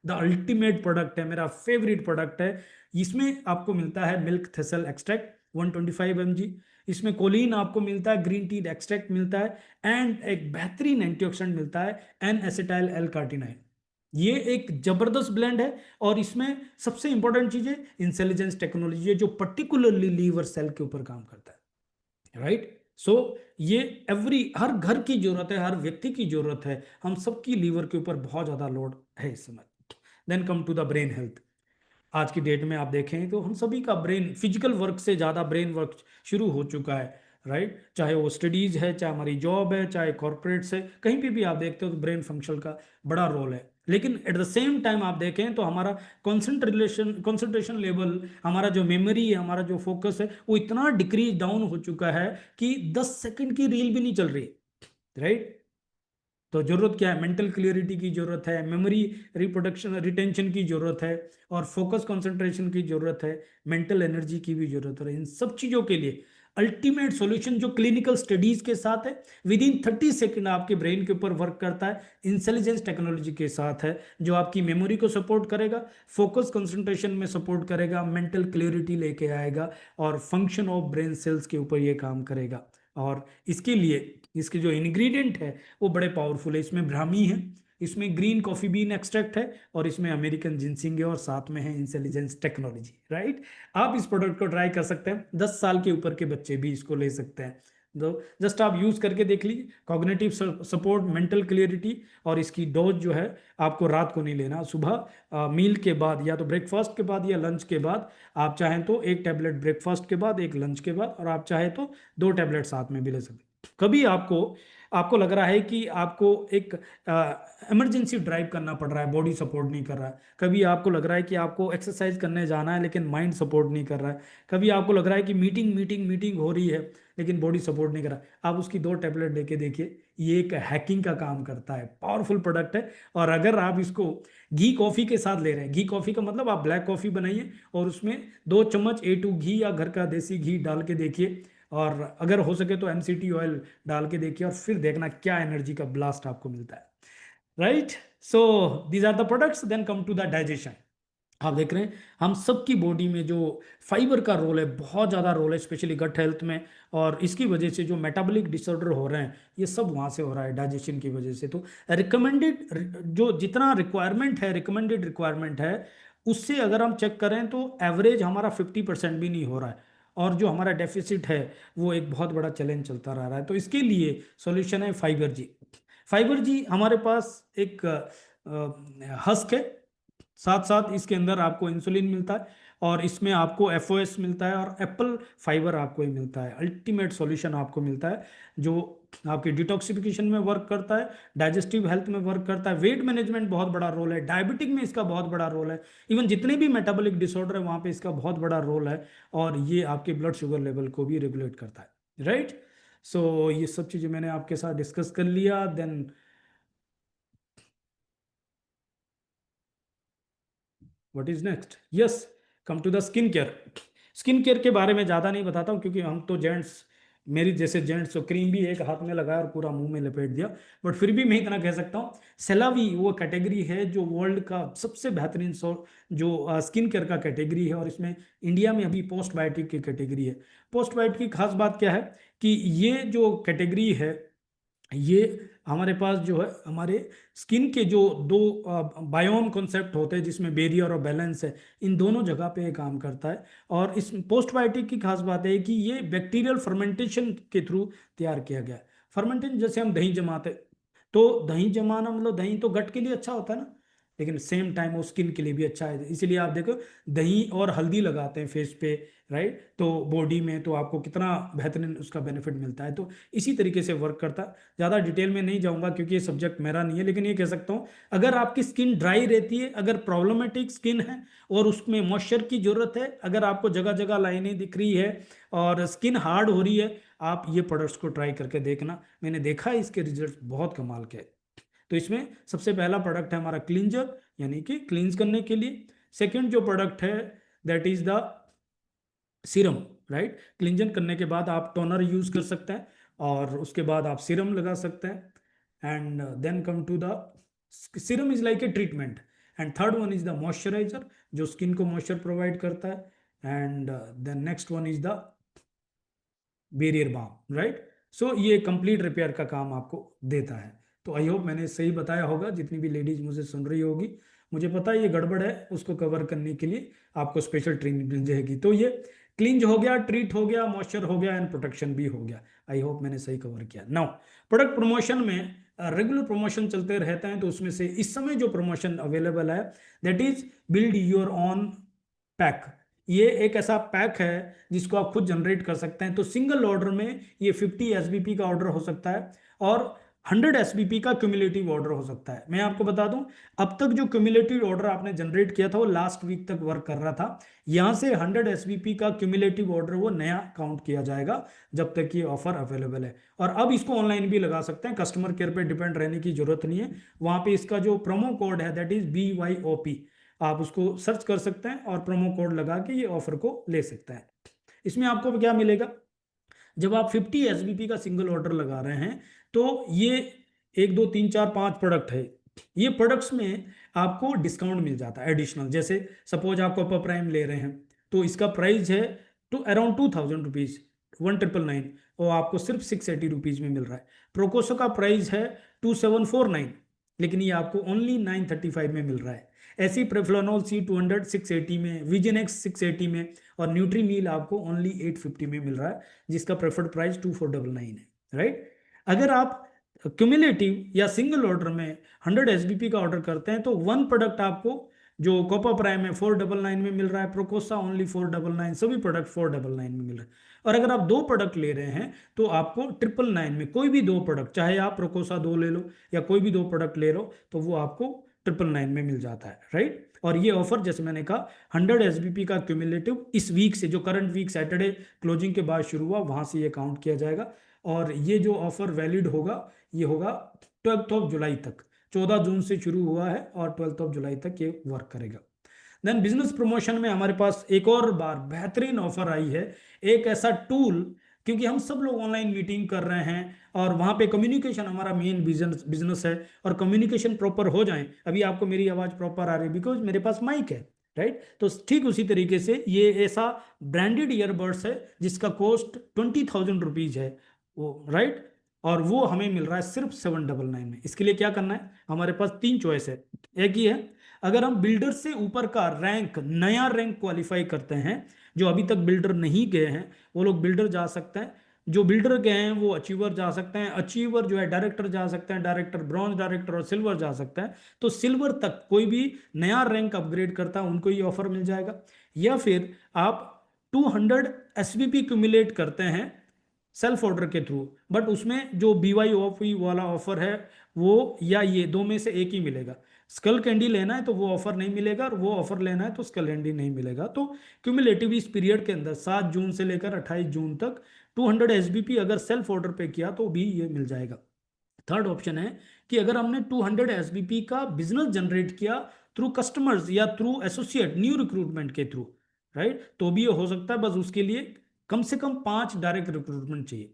द अल्टीमेट प्रोडक्ट है, मेरा फेवरेट प्रोडक्ट है। इसमें आपको मिलता है मिल्क थेसल एक्सट्रैक्ट 125 mg, इसमें कोलिन आपको मिलता है, ग्रीन टी एक्सट्रैक्ट मिलता है, एंड एक बेहतरीन एंटीऑक्सीडेंट मिलता है एन एसिटाइल L कार्टिनाइन। ये एक जबरदस्त ब्लेंड है, और इसमें सबसे इंपॉर्टेंट चीज है इंटेलिजेंस टेक्नोलॉजी है, जो पर्टिकुलरली लीवर सेल के ऊपर काम करता है, राइट। सो ये हर घर की जरूरत है, हर व्यक्ति की जरूरत है, हम सबकी लीवर के ऊपर बहुत ज्यादा लोड है इस समय। Then come to the brain health. आज की डेट में आप देखें तो हम सभी का ब्रेन फिजिकल वर्क से ज़्यादा ब्रेन वर्क शुरू हो चुका है, राइट। चाहे वो स्टडीज है, चाहे हमारी जॉब है, चाहे कॉर्पोरेट्स है, कहीं पे भी आप देखते हो तो ब्रेन फंक्शन का बड़ा रोल है। लेकिन एट द सेम टाइम आप देखें तो हमारा कंसंट्रेशन लेवल, हमारा जो मेमोरी है, हमारा जो फोकस है, वो इतना डिक्रीज डाउन हो चुका है कि 10 सेकंड की रील भी नहीं चल रही, राइट। तो जरूरत क्या है? मेंटल क्लियरिटी की जरूरत है, मेमोरी रिप्रोडक्शन रिटेंशन की जरूरत है, और फोकस कंसंट्रेशन की जरूरत है, मेंटल एनर्जी की भी जरूरत है। इन सब चीज़ों के लिए अल्टीमेट सॉल्यूशन जो क्लिनिकल स्टडीज के साथ है, विद इन 30 सेकेंड आपके ब्रेन के ऊपर वर्क करता है, इंटेलिजेंस टेक्नोलॉजी के साथ है, जो आपकी मेमोरी को सपोर्ट करेगा, फोकस कंसंट्रेशन में सपोर्ट करेगा, मेंटल क्लियरिटी लेके आएगा, और फंक्शन ऑफ ब्रेन सेल्स के ऊपर ये काम करेगा। और इसके लिए इसके जो इंग्रेडिएंट है वो बड़े पावरफुल है। इसमें ब्राह्मी है, इसमें ग्रीन कॉफी बीन एक्सट्रैक्ट है, और इसमें अमेरिकन जिंसिंग है, और साथ में है इंटेलिजेंस टेक्नोलॉजी, राइट। आप इस प्रोडक्ट को ट्राई कर सकते हैं, 10 साल के ऊपर के बच्चे भी इसको ले सकते हैं। तो जस्ट आप यूज करके देख लीजिए, कॉग्निटिव सपोर्ट, मेंटल क्लियरिटी, और इसकी डोज जो है आपको रात को नहीं लेना, सुबह मील के बाद, या तो ब्रेकफास्ट के बाद या लंच के बाद। आप चाहें तो एक टैबलेट ब्रेकफास्ट के बाद, एक लंच के बाद, और आप चाहें तो 2 टैबलेट साथ में भी ले सकते हैं। कभी आपको आपको लग रहा है कि आपको एक इमरजेंसी ड्राइव करना पड़ रहा है, बॉडी सपोर्ट नहीं कर रहा है, कभी आपको लग रहा है कि आपको एक्सरसाइज करने जाना है लेकिन माइंड सपोर्ट नहीं कर रहा है, कभी आपको लग रहा है कि मीटिंग मीटिंग मीटिंग हो रही है लेकिन बॉडी सपोर्ट नहीं कर रहा है, आप उसकी 2 टैबलेट लेके देखिए, ये एक हैकिंग का काम करता है, पावरफुल प्रोडक्ट है। और अगर आप इसको घी कॉफ़ी के साथ ले रहे हैं, घी कॉफ़ी का मतलब आप ब्लैक कॉफ़ी बनाइए और उसमें 2 चम्मच A2 घी या घर का देसी घी डाल के देखिए, और अगर हो सके तो MCT ऑयल डाल के देखिए, और फिर देखना क्या एनर्जी का ब्लास्ट आपको मिलता है, right. So these are the products. Then come to the digestion. आप देख रहे हैं हम सबकी बॉडी में जो फाइबर का रोल है, बहुत ज़्यादा रोल है, स्पेशली गट हेल्थ में, और इसकी वजह से जो मेटाबॉलिक डिसऑर्डर हो रहे हैं ये सब वहाँ से हो रहा है, डाइजेशन की वजह से। तो रिकमेंडेड जो जितना रिक्वायरमेंट है, रिकमेंडेड रिक्वायरमेंट है, उससे अगर हम चेक करें तो एवरेज हमारा 50% भी नहीं हो रहा है, और जो हमारा डेफिसिट है वो एक बहुत बड़ा चैलेंज चलता रह रहा है। तो इसके लिए सॉल्यूशन है फाइबर जी। फाइबर जी हमारे पास एक हस्क है, साथ साथ इसके अंदर आपको इंसुलिन मिलता है, और इसमें आपको FOS मिलता है, और एप्पल फाइबर आपको ही मिलता है। अल्टीमेट सॉल्यूशन आपको मिलता है जो आपकी डिटॉक्सिफिकेशन में वर्क करता है, डाइजेस्टिव हेल्थ में वर्क करता है, वेट मैनेजमेंट बहुत बड़ा रोल है, डायबिटिक में इसका बहुत बड़ा रोल है, इवन जितने भी मेटाबॉलिक डिसऑर्डर है वहाँ पे इसका बहुत बड़ा रोल है, और ये आपके ब्लड शुगर लेवल को भी रेगुलेट करता है, राइट। सो ये सब चीज़ें मैंने आपके साथ डिस्कस कर लिया। Then what is next, yes, come to the skin care. Skin care के बारे में ज़्यादा नहीं बताता हूँ क्योंकि हम तो जेंट्स, मेरी जैसे जेंट्स, तो क्रीम भी एक हाथ में लगाया और पूरा मुंह में लपेट दिया, बट फिर भी मैं इतना कह सकता हूँ, सेलावी वो कैटेगरी है जो वर्ल्ड का सबसे बेहतरीन जो स्किन केयर का कैटेगरी है, और इसमें इंडिया में अभी पोस्ट बायोटिक की कैटेगरी है। पोस्ट बायोटिक की खास बात क्या है कि ये जो कैटेगरी है, ये हमारे पास जो है हमारे स्किन के जो 2 बायोम कॉन्सेप्ट होते हैं जिसमें बैरियर और बैलेंस है, इन दोनों जगह पे ये काम करता है। और इस पोस्टबायोटिक की खास बात है कि ये बैक्टीरियल फर्मेंटेशन के थ्रू तैयार किया गया है। फर्मेंटेशन जैसे हम दही जमाते, तो दही जमाना मतलब दही तो गट के लिए अच्छा होता है ना, लेकिन सेम टाइम वो स्किन के लिए भी अच्छा है, इसीलिए आप देखो दही और हल्दी लगाते हैं फेस पे, राइट, तो बॉडी में तो आपको कितना बेहतरीन उसका बेनिफिट मिलता है। तो इसी तरीके से वर्क करता है। ज़्यादा डिटेल में नहीं जाऊंगा क्योंकि ये सब्जेक्ट मेरा नहीं है, लेकिन ये कह सकता हूँ अगर आपकी स्किन ड्राई रहती है, अगर प्रॉब्लमेटिक स्किन है और उसमें मॉइस्चर की ज़रूरत है, अगर आपको जगह जगह लाइनें दिख रही है और स्किन हार्ड हो रही है, आप ये प्रोडक्ट्स को ट्राई करके देखना। मैंने देखा है इसके रिजल्ट बहुत कमाल के हैं। तो इसमें सबसे पहला प्रोडक्ट है हमारा क्लींजर, यानी कि क्लींस करने के लिए। सेकेंड जो प्रोडक्ट है that is the serum, right. Cleansing करने के बाद आप टोनर यूज कर सकते हैं, और उसके बाद आप सीरम लगा सकते हैं। And then come to the serum is like a treatment. And third one is the moisturiser जो स्किन को मॉइस्चर प्रोवाइड करता है। And then next one is the barrier balm, right. So ये कंप्लीट रिपेयर का काम आपको देता है। तो आई होप मैंने सही बताया होगा, जितनी भी लेडीज मुझे सुन रही होगी, मुझे पता है ये गड़बड़ है, उसको कवर करने के लिए आपको स्पेशल ट्रेनिंग मिल जाएगी। तो ये क्लींज हो गया, ट्रीट हो गया, मॉइस्चर हो गया, एंड प्रोटेक्शन भी हो गया। आई होप मैंने सही कवर किया। नाउ प्रोडक्ट प्रमोशन में रेगुलर प्रमोशन चलते रहते हैं, तो उसमें से इस समय जो प्रमोशन अवेलेबल है that is build your on pack. ये एक ऐसा पैक है जिसको आप खुद जनरेट कर सकते हैं। तो सिंगल ऑर्डर में ये 50 SBP का ऑर्डर हो सकता है, और 100 SBP का क्यूमुलेटिव ऑर्डर हो सकता है। मैं आपको बता दूं, अब तक जो क्यूमुलेटिव ऑर्डर आपने जनरेट किया था वो लास्ट वीक तक वर्क कर रहा था। यहां से 100 SBP का क्यूमुलेटिव ऑर्डर वो नया काउंट किया जाएगा जब तक ये ऑफर अवेलेबल है। और अब इसको ऑनलाइन भी लगा सकते हैं, कस्टमर केयर पे डिपेंड रहने की जरूरत नहीं है। वहां पे इसका जो प्रोमो कोड है दैट इज BYOP, आप उसको सर्च कर सकते हैं और प्रोमो कोड लगा के ये ऑफर को ले सकते हैं। इसमें आपको क्या मिलेगा, जब आप 50 एसबीपी का सिंगल ऑर्डर लगा रहे हैं तो ये 1 2 3 4 5 प्रोडक्ट है, ये प्रोडक्ट्स में आपको डिस्काउंट मिल जाता है एडिशनल। जैसे सपोज आप कॉपर प्राइम ले रहे हैं तो इसका प्राइस है टू अराउंड 2000 रुपीज, 1999, और आपको सिर्फ 680 रुपीज में मिल रहा है। प्रोकोसो का प्राइस है 2749, लेकिन ये आपको ओनली 935 में मिल रहा है। ऐसी प्रेफ्लोनॉल C200 680 में, विजन एक्स 680 में, और न्यूट्री मील आपको ओनली 850 में मिल रहा है, जिसका प्रेफर्ड प्राइस 2499 है, राइट। अगर आप क्यूमुलेटिव या सिंगल ऑर्डर में 100 एसबीपी का ऑर्डर करते हैं तो वन प्रोडक्ट आपको जो कॉपर प्राइम है 499 में मिल रहा है, प्रोकोसा ओनली 499, सभी प्रोडक्ट 499 में मिल रहा है। और अगर आप दो प्रोडक्ट ले रहे हैं तो आपको 999 में कोई भी दो प्रोडक्ट, चाहे आप प्रोकोसा 2 ले लो या कोई भी दो प्रोडक्ट ले लो, तो वो आपको 999 में मिल जाता है, राइट। और ये ऑफर जैसे मैंने कहा 100 एसबीपी का क्यूमुलेटिव इस वीक से, जो करंट वीक सैटरडे क्लोजिंग के बाद शुरू हुआ, वहां से ये काउंट किया जाएगा। और ये जो ऑफर वैलिड होगा ये होगा 12 जुलाई तक। 14 जून से शुरू हुआ है और 12 जुलाई तक ये वर्क करेगा। देन बिजनेस प्रमोशन में हमारे पास एक और बार बेहतरीन ऑफर आई है, एक ऐसा टूल, क्योंकि हम सब लोग ऑनलाइन मीटिंग कर रहे हैं और वहां पे कम्युनिकेशन हमारा मेन बिजनेस है, और कम्युनिकेशन प्रॉपर हो जाए। अभी आपको मेरी आवाज प्रॉपर आ रही है बिकॉज मेरे पास माइक है, राइट। तो ठीक उसी तरीके से ये ऐसा ब्रांडेड ईयरबड्स है जिसका कॉस्ट 20,000 रुपीज है, वो राइट, और वो हमें मिल रहा है सिर्फ 799 में। इसके लिए क्या करना है, हमारे पास तीन चॉइस है। एक ही है, अगर हम बिल्डर से ऊपर का रैंक, नया रैंक क्वालिफाई करते हैं, जो अभी तक बिल्डर नहीं गए हैं वो लोग बिल्डर जा सकते हैं, जो बिल्डर गए हैं वो अचीवर जा सकते हैं, अचीवर जो है डायरेक्टर जा सकते हैं, डायरेक्टर ब्रॉन्ज, डायरेक्टर और सिल्वर जा सकते हैं। तो सिल्वर तक कोई भी नया रैंक अपग्रेड करता है उनको ये ऑफर मिल जाएगा। या फिर आप 200 एसबीपी क्यूमुलेट करते हैं सेल्फ ऑर्डर के थ्रू, बट उसमें जो BYOP वाला ऑफर है वो, या ये दो में से एक ही मिलेगा। स्कल कैंडी लेना है तो वो ऑफर नहीं मिलेगा, और वो ऑफर लेना है तो स्कल कैंडी नहीं मिलेगा। तो क्यूमुलेटिव इस पीरियड के अंदर 7 जून से लेकर 28 जून तक 200 एसबीपी अगर सेल्फ ऑर्डर पे किया तो भी ये मिल जाएगा। थर्ड ऑप्शन है कि अगर हमने 200 एसबीपी का बिजनेस जनरेट किया थ्रू कस्टमर्स या थ्रू एसोसिएट न्यू रिक्रूटमेंट के थ्रू, राइट, तो भी ये हो सकता है। बस उसके लिए कम से कम 5 डायरेक्ट रिक्रूटमेंट चाहिए।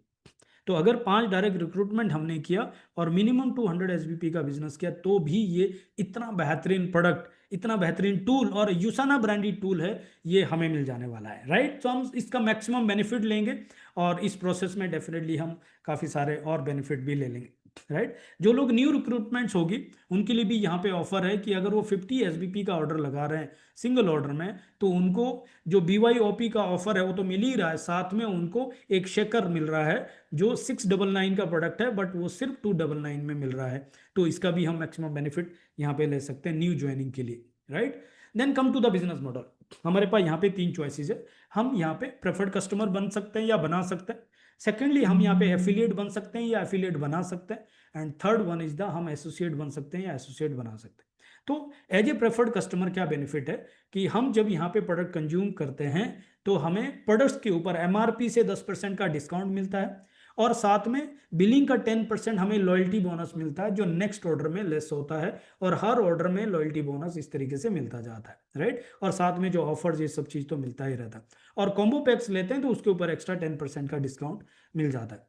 तो अगर 5 डायरेक्ट रिक्रूटमेंट हमने किया और मिनिमम 200 एसबीपी का बिजनेस किया तो भी ये इतना बेहतरीन प्रोडक्ट, इतना बेहतरीन टूल, और यूसाना ब्रांडेड टूल है, ये हमें मिल जाने वाला है, राइट। तो हम इसका मैक्सिमम बेनिफिट लेंगे और इस प्रोसेस में डेफिनेटली हम काफ़ी सारे और बेनिफिट भी ले लेंगे, राइट। जो लोग न्यू रिक्रूटमेंट्स होगी उनके लिए भी यहाँ पे ऑफर है कि अगर वो 50 एसबीपी का ऑर्डर लगा रहे हैं सिंगल ऑर्डर में, तो उनको जो BYOP का ऑफर है वो तो मिल ही रहा है, साथ में उनको एक शेकर मिल रहा है जो 699 का प्रोडक्ट है, बट वो सिर्फ 299 में मिल रहा है। तो इसका भी हम मैक्सिमम बेनिफिट यहाँ पे ले सकते हैं न्यू ज्वाइनिंग के लिए, right. Then come to the business model. हमारे पास यहाँ पे 3 चॉइसेस है, हम यहाँ पे प्रेफर्ड कस्टमर बन सकते हैं या बना सकते हैं। सेकेंडली हम यहाँ पे एफिलिएट बन सकते हैं या एफिलिएट बना सकते हैं। And third one is the हम एसोसिएट बन सकते हैं या एसोसिएट बना सकते हैं। तो एज ए प्रेफर्ड कस्टमर क्या बेनिफिट है कि हम जब यहाँ पे प्रोडक्ट कंज्यूम करते हैं तो हमें प्रोडक्ट्स के ऊपर MRP से 10% का डिस्काउंट मिलता है, और साथ में बिलिंग का 10% हमें लॉयल्टी बोनस मिलता है जो नेक्स्ट ऑर्डर में लेस होता है, और हर ऑर्डर में लॉयल्टी बोनस इस तरीके से मिलता जाता है, राइट। और साथ में जो ऑफर्स, ये सब चीज़ तो मिलता ही रहता है। और कॉम्बो पैक्स लेते हैं तो उसके ऊपर एक्स्ट्रा 10% का डिस्काउंट मिल जाता है।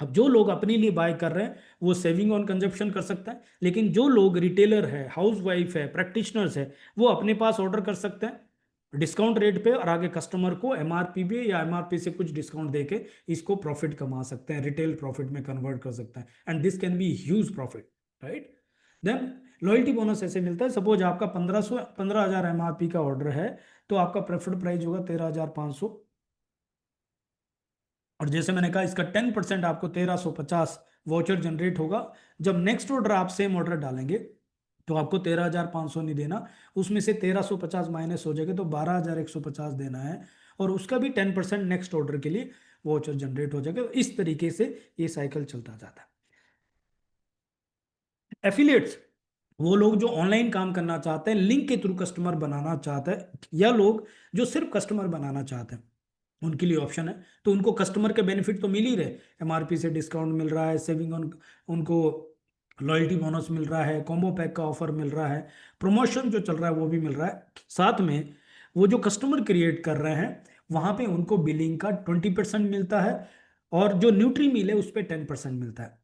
अब जो लोग अपने लिए बाय कर रहे हैं वो सेविंग ऑन कंजप्शन कर सकते हैं, लेकिन जो लोग रिटेलर है, हाउस वाइफ है, प्रैक्टिशनर्स है, वो अपने पास ऑर्डर कर सकते हैं डिस्काउंट रेट पे, और आगे कस्टमर को MRP पे या MRP से कुछ डिस्काउंट देके इसको प्रॉफिट कमा सकते हैं, रिटेल प्रॉफिट में कन्वर्ट कर सकते हैं, and this can be huge profit, right. Then loyalty bonus ऐसे मिलता है, सपोज आपका 15,000 MRP का ऑर्डर है तो आपका प्रेफर्ड प्राइस होगा 13,500, और जैसे मैंने कहा इसका 10% आपको 1350 वाउचर जनरेट होगा। जब नेक्स्ट ऑर्डर आप सेम ऑर्डर डालेंगे तो आपको 13,500 नहीं देना, उसमें से 1350 माइनस हो जाएगा तो 12,150 देना है, और उसका भी 10% नेक्स्ट ऑर्डर के लिए वाउचर जनरेट हो जाएगा। इस तरीके से ये साइकिल चलता जाता है। एफिलिएट्स वो लोग जो ऑनलाइन काम करना चाहते हैं, लिंक के थ्रू कस्टमर बनाना चाहते हैं, या लोग जो सिर्फ कस्टमर बनाना चाहते हैं, उनके लिए ऑप्शन है। तो उनको कस्टमर के बेनिफिट तो मिल ही रहे, MRP से डिस्काउंट मिल रहा है, सेविंग ऑन, उनको लॉयल्टी बोनस मिल रहा है, कॉम्बो पैक का ऑफर मिल रहा है, प्रमोशन जो चल रहा है वो भी मिल रहा है। साथ में वो जो कस्टमर क्रिएट कर रहे हैं वहां पे उनको बिलिंग का 20% मिलता है, और जो न्यूट्री मिल है उस पर 10% मिलता है,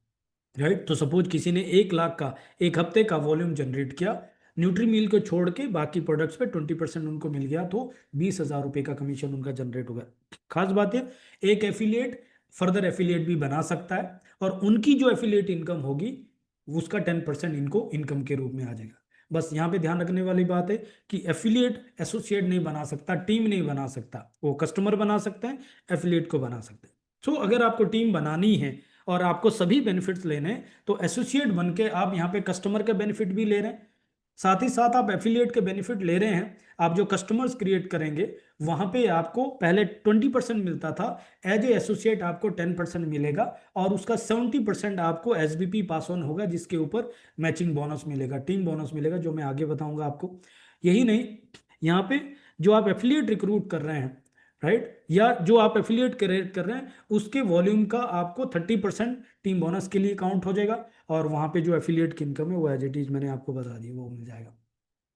राइट। तो सपोज किसी ने 1 लाख का एक हफ्ते का वॉल्यूम जनरेट किया, न्यूट्री मिल को छोड़ के बाकी प्रोडक्ट्स पे 20% उनको मिल गया, तो 20,000 रुपये का कमीशन उनका जनरेट हो गया। खास बात है, एक एफिलिएट फर्दर एफिलिएट भी बना सकता है, और उनकी जो एफिलिएट इनकम होगी उसका 10% इनको इनकम के रूप में आ जाएगा। बस यहाँ पे ध्यान रखने वाली बात है कि एफिलिएट एसोसिएट नहीं बना सकता, टीम नहीं बना सकता, वो कस्टमर बना सकता है, एफिलिएट को बना सकते हैं। तो अगर आपको टीम बनानी है और आपको सभी बेनिफिट्स लेने हैं, तो एसोसिएट बन के आप यहाँ पे कस्टमर का बेनिफिट भी ले रहे हैं, साथ ही साथ आप एफिलिएट के बेनिफिट ले रहे हैं। आप जो कस्टमर्स क्रिएट करेंगे वहां पे आपको पहले 20% मिलता था, एज ए एसोसिएट आपको 10% मिलेगा, और उसका 70% आपको एसबीपी पास ऑन होगा, जिसके ऊपर मैचिंग बोनस मिलेगा, टीम बोनस मिलेगा, जो मैं आगे बताऊंगा आपको। यही नहीं, यहाँ पे जो आप एफिलिएट रिक्रूट कर रहे हैं, राइट, या जो आप एफिलिएट क्रिएट कर रहे हैं उसके वॉल्यूम का आपको 30% टीम बोनस के लिए काउंट हो जाएगा, और वहां पे जो एफिलिएट की इनकम है वो एज इट इज मैंने आपको बता दी वो मिल जाएगा।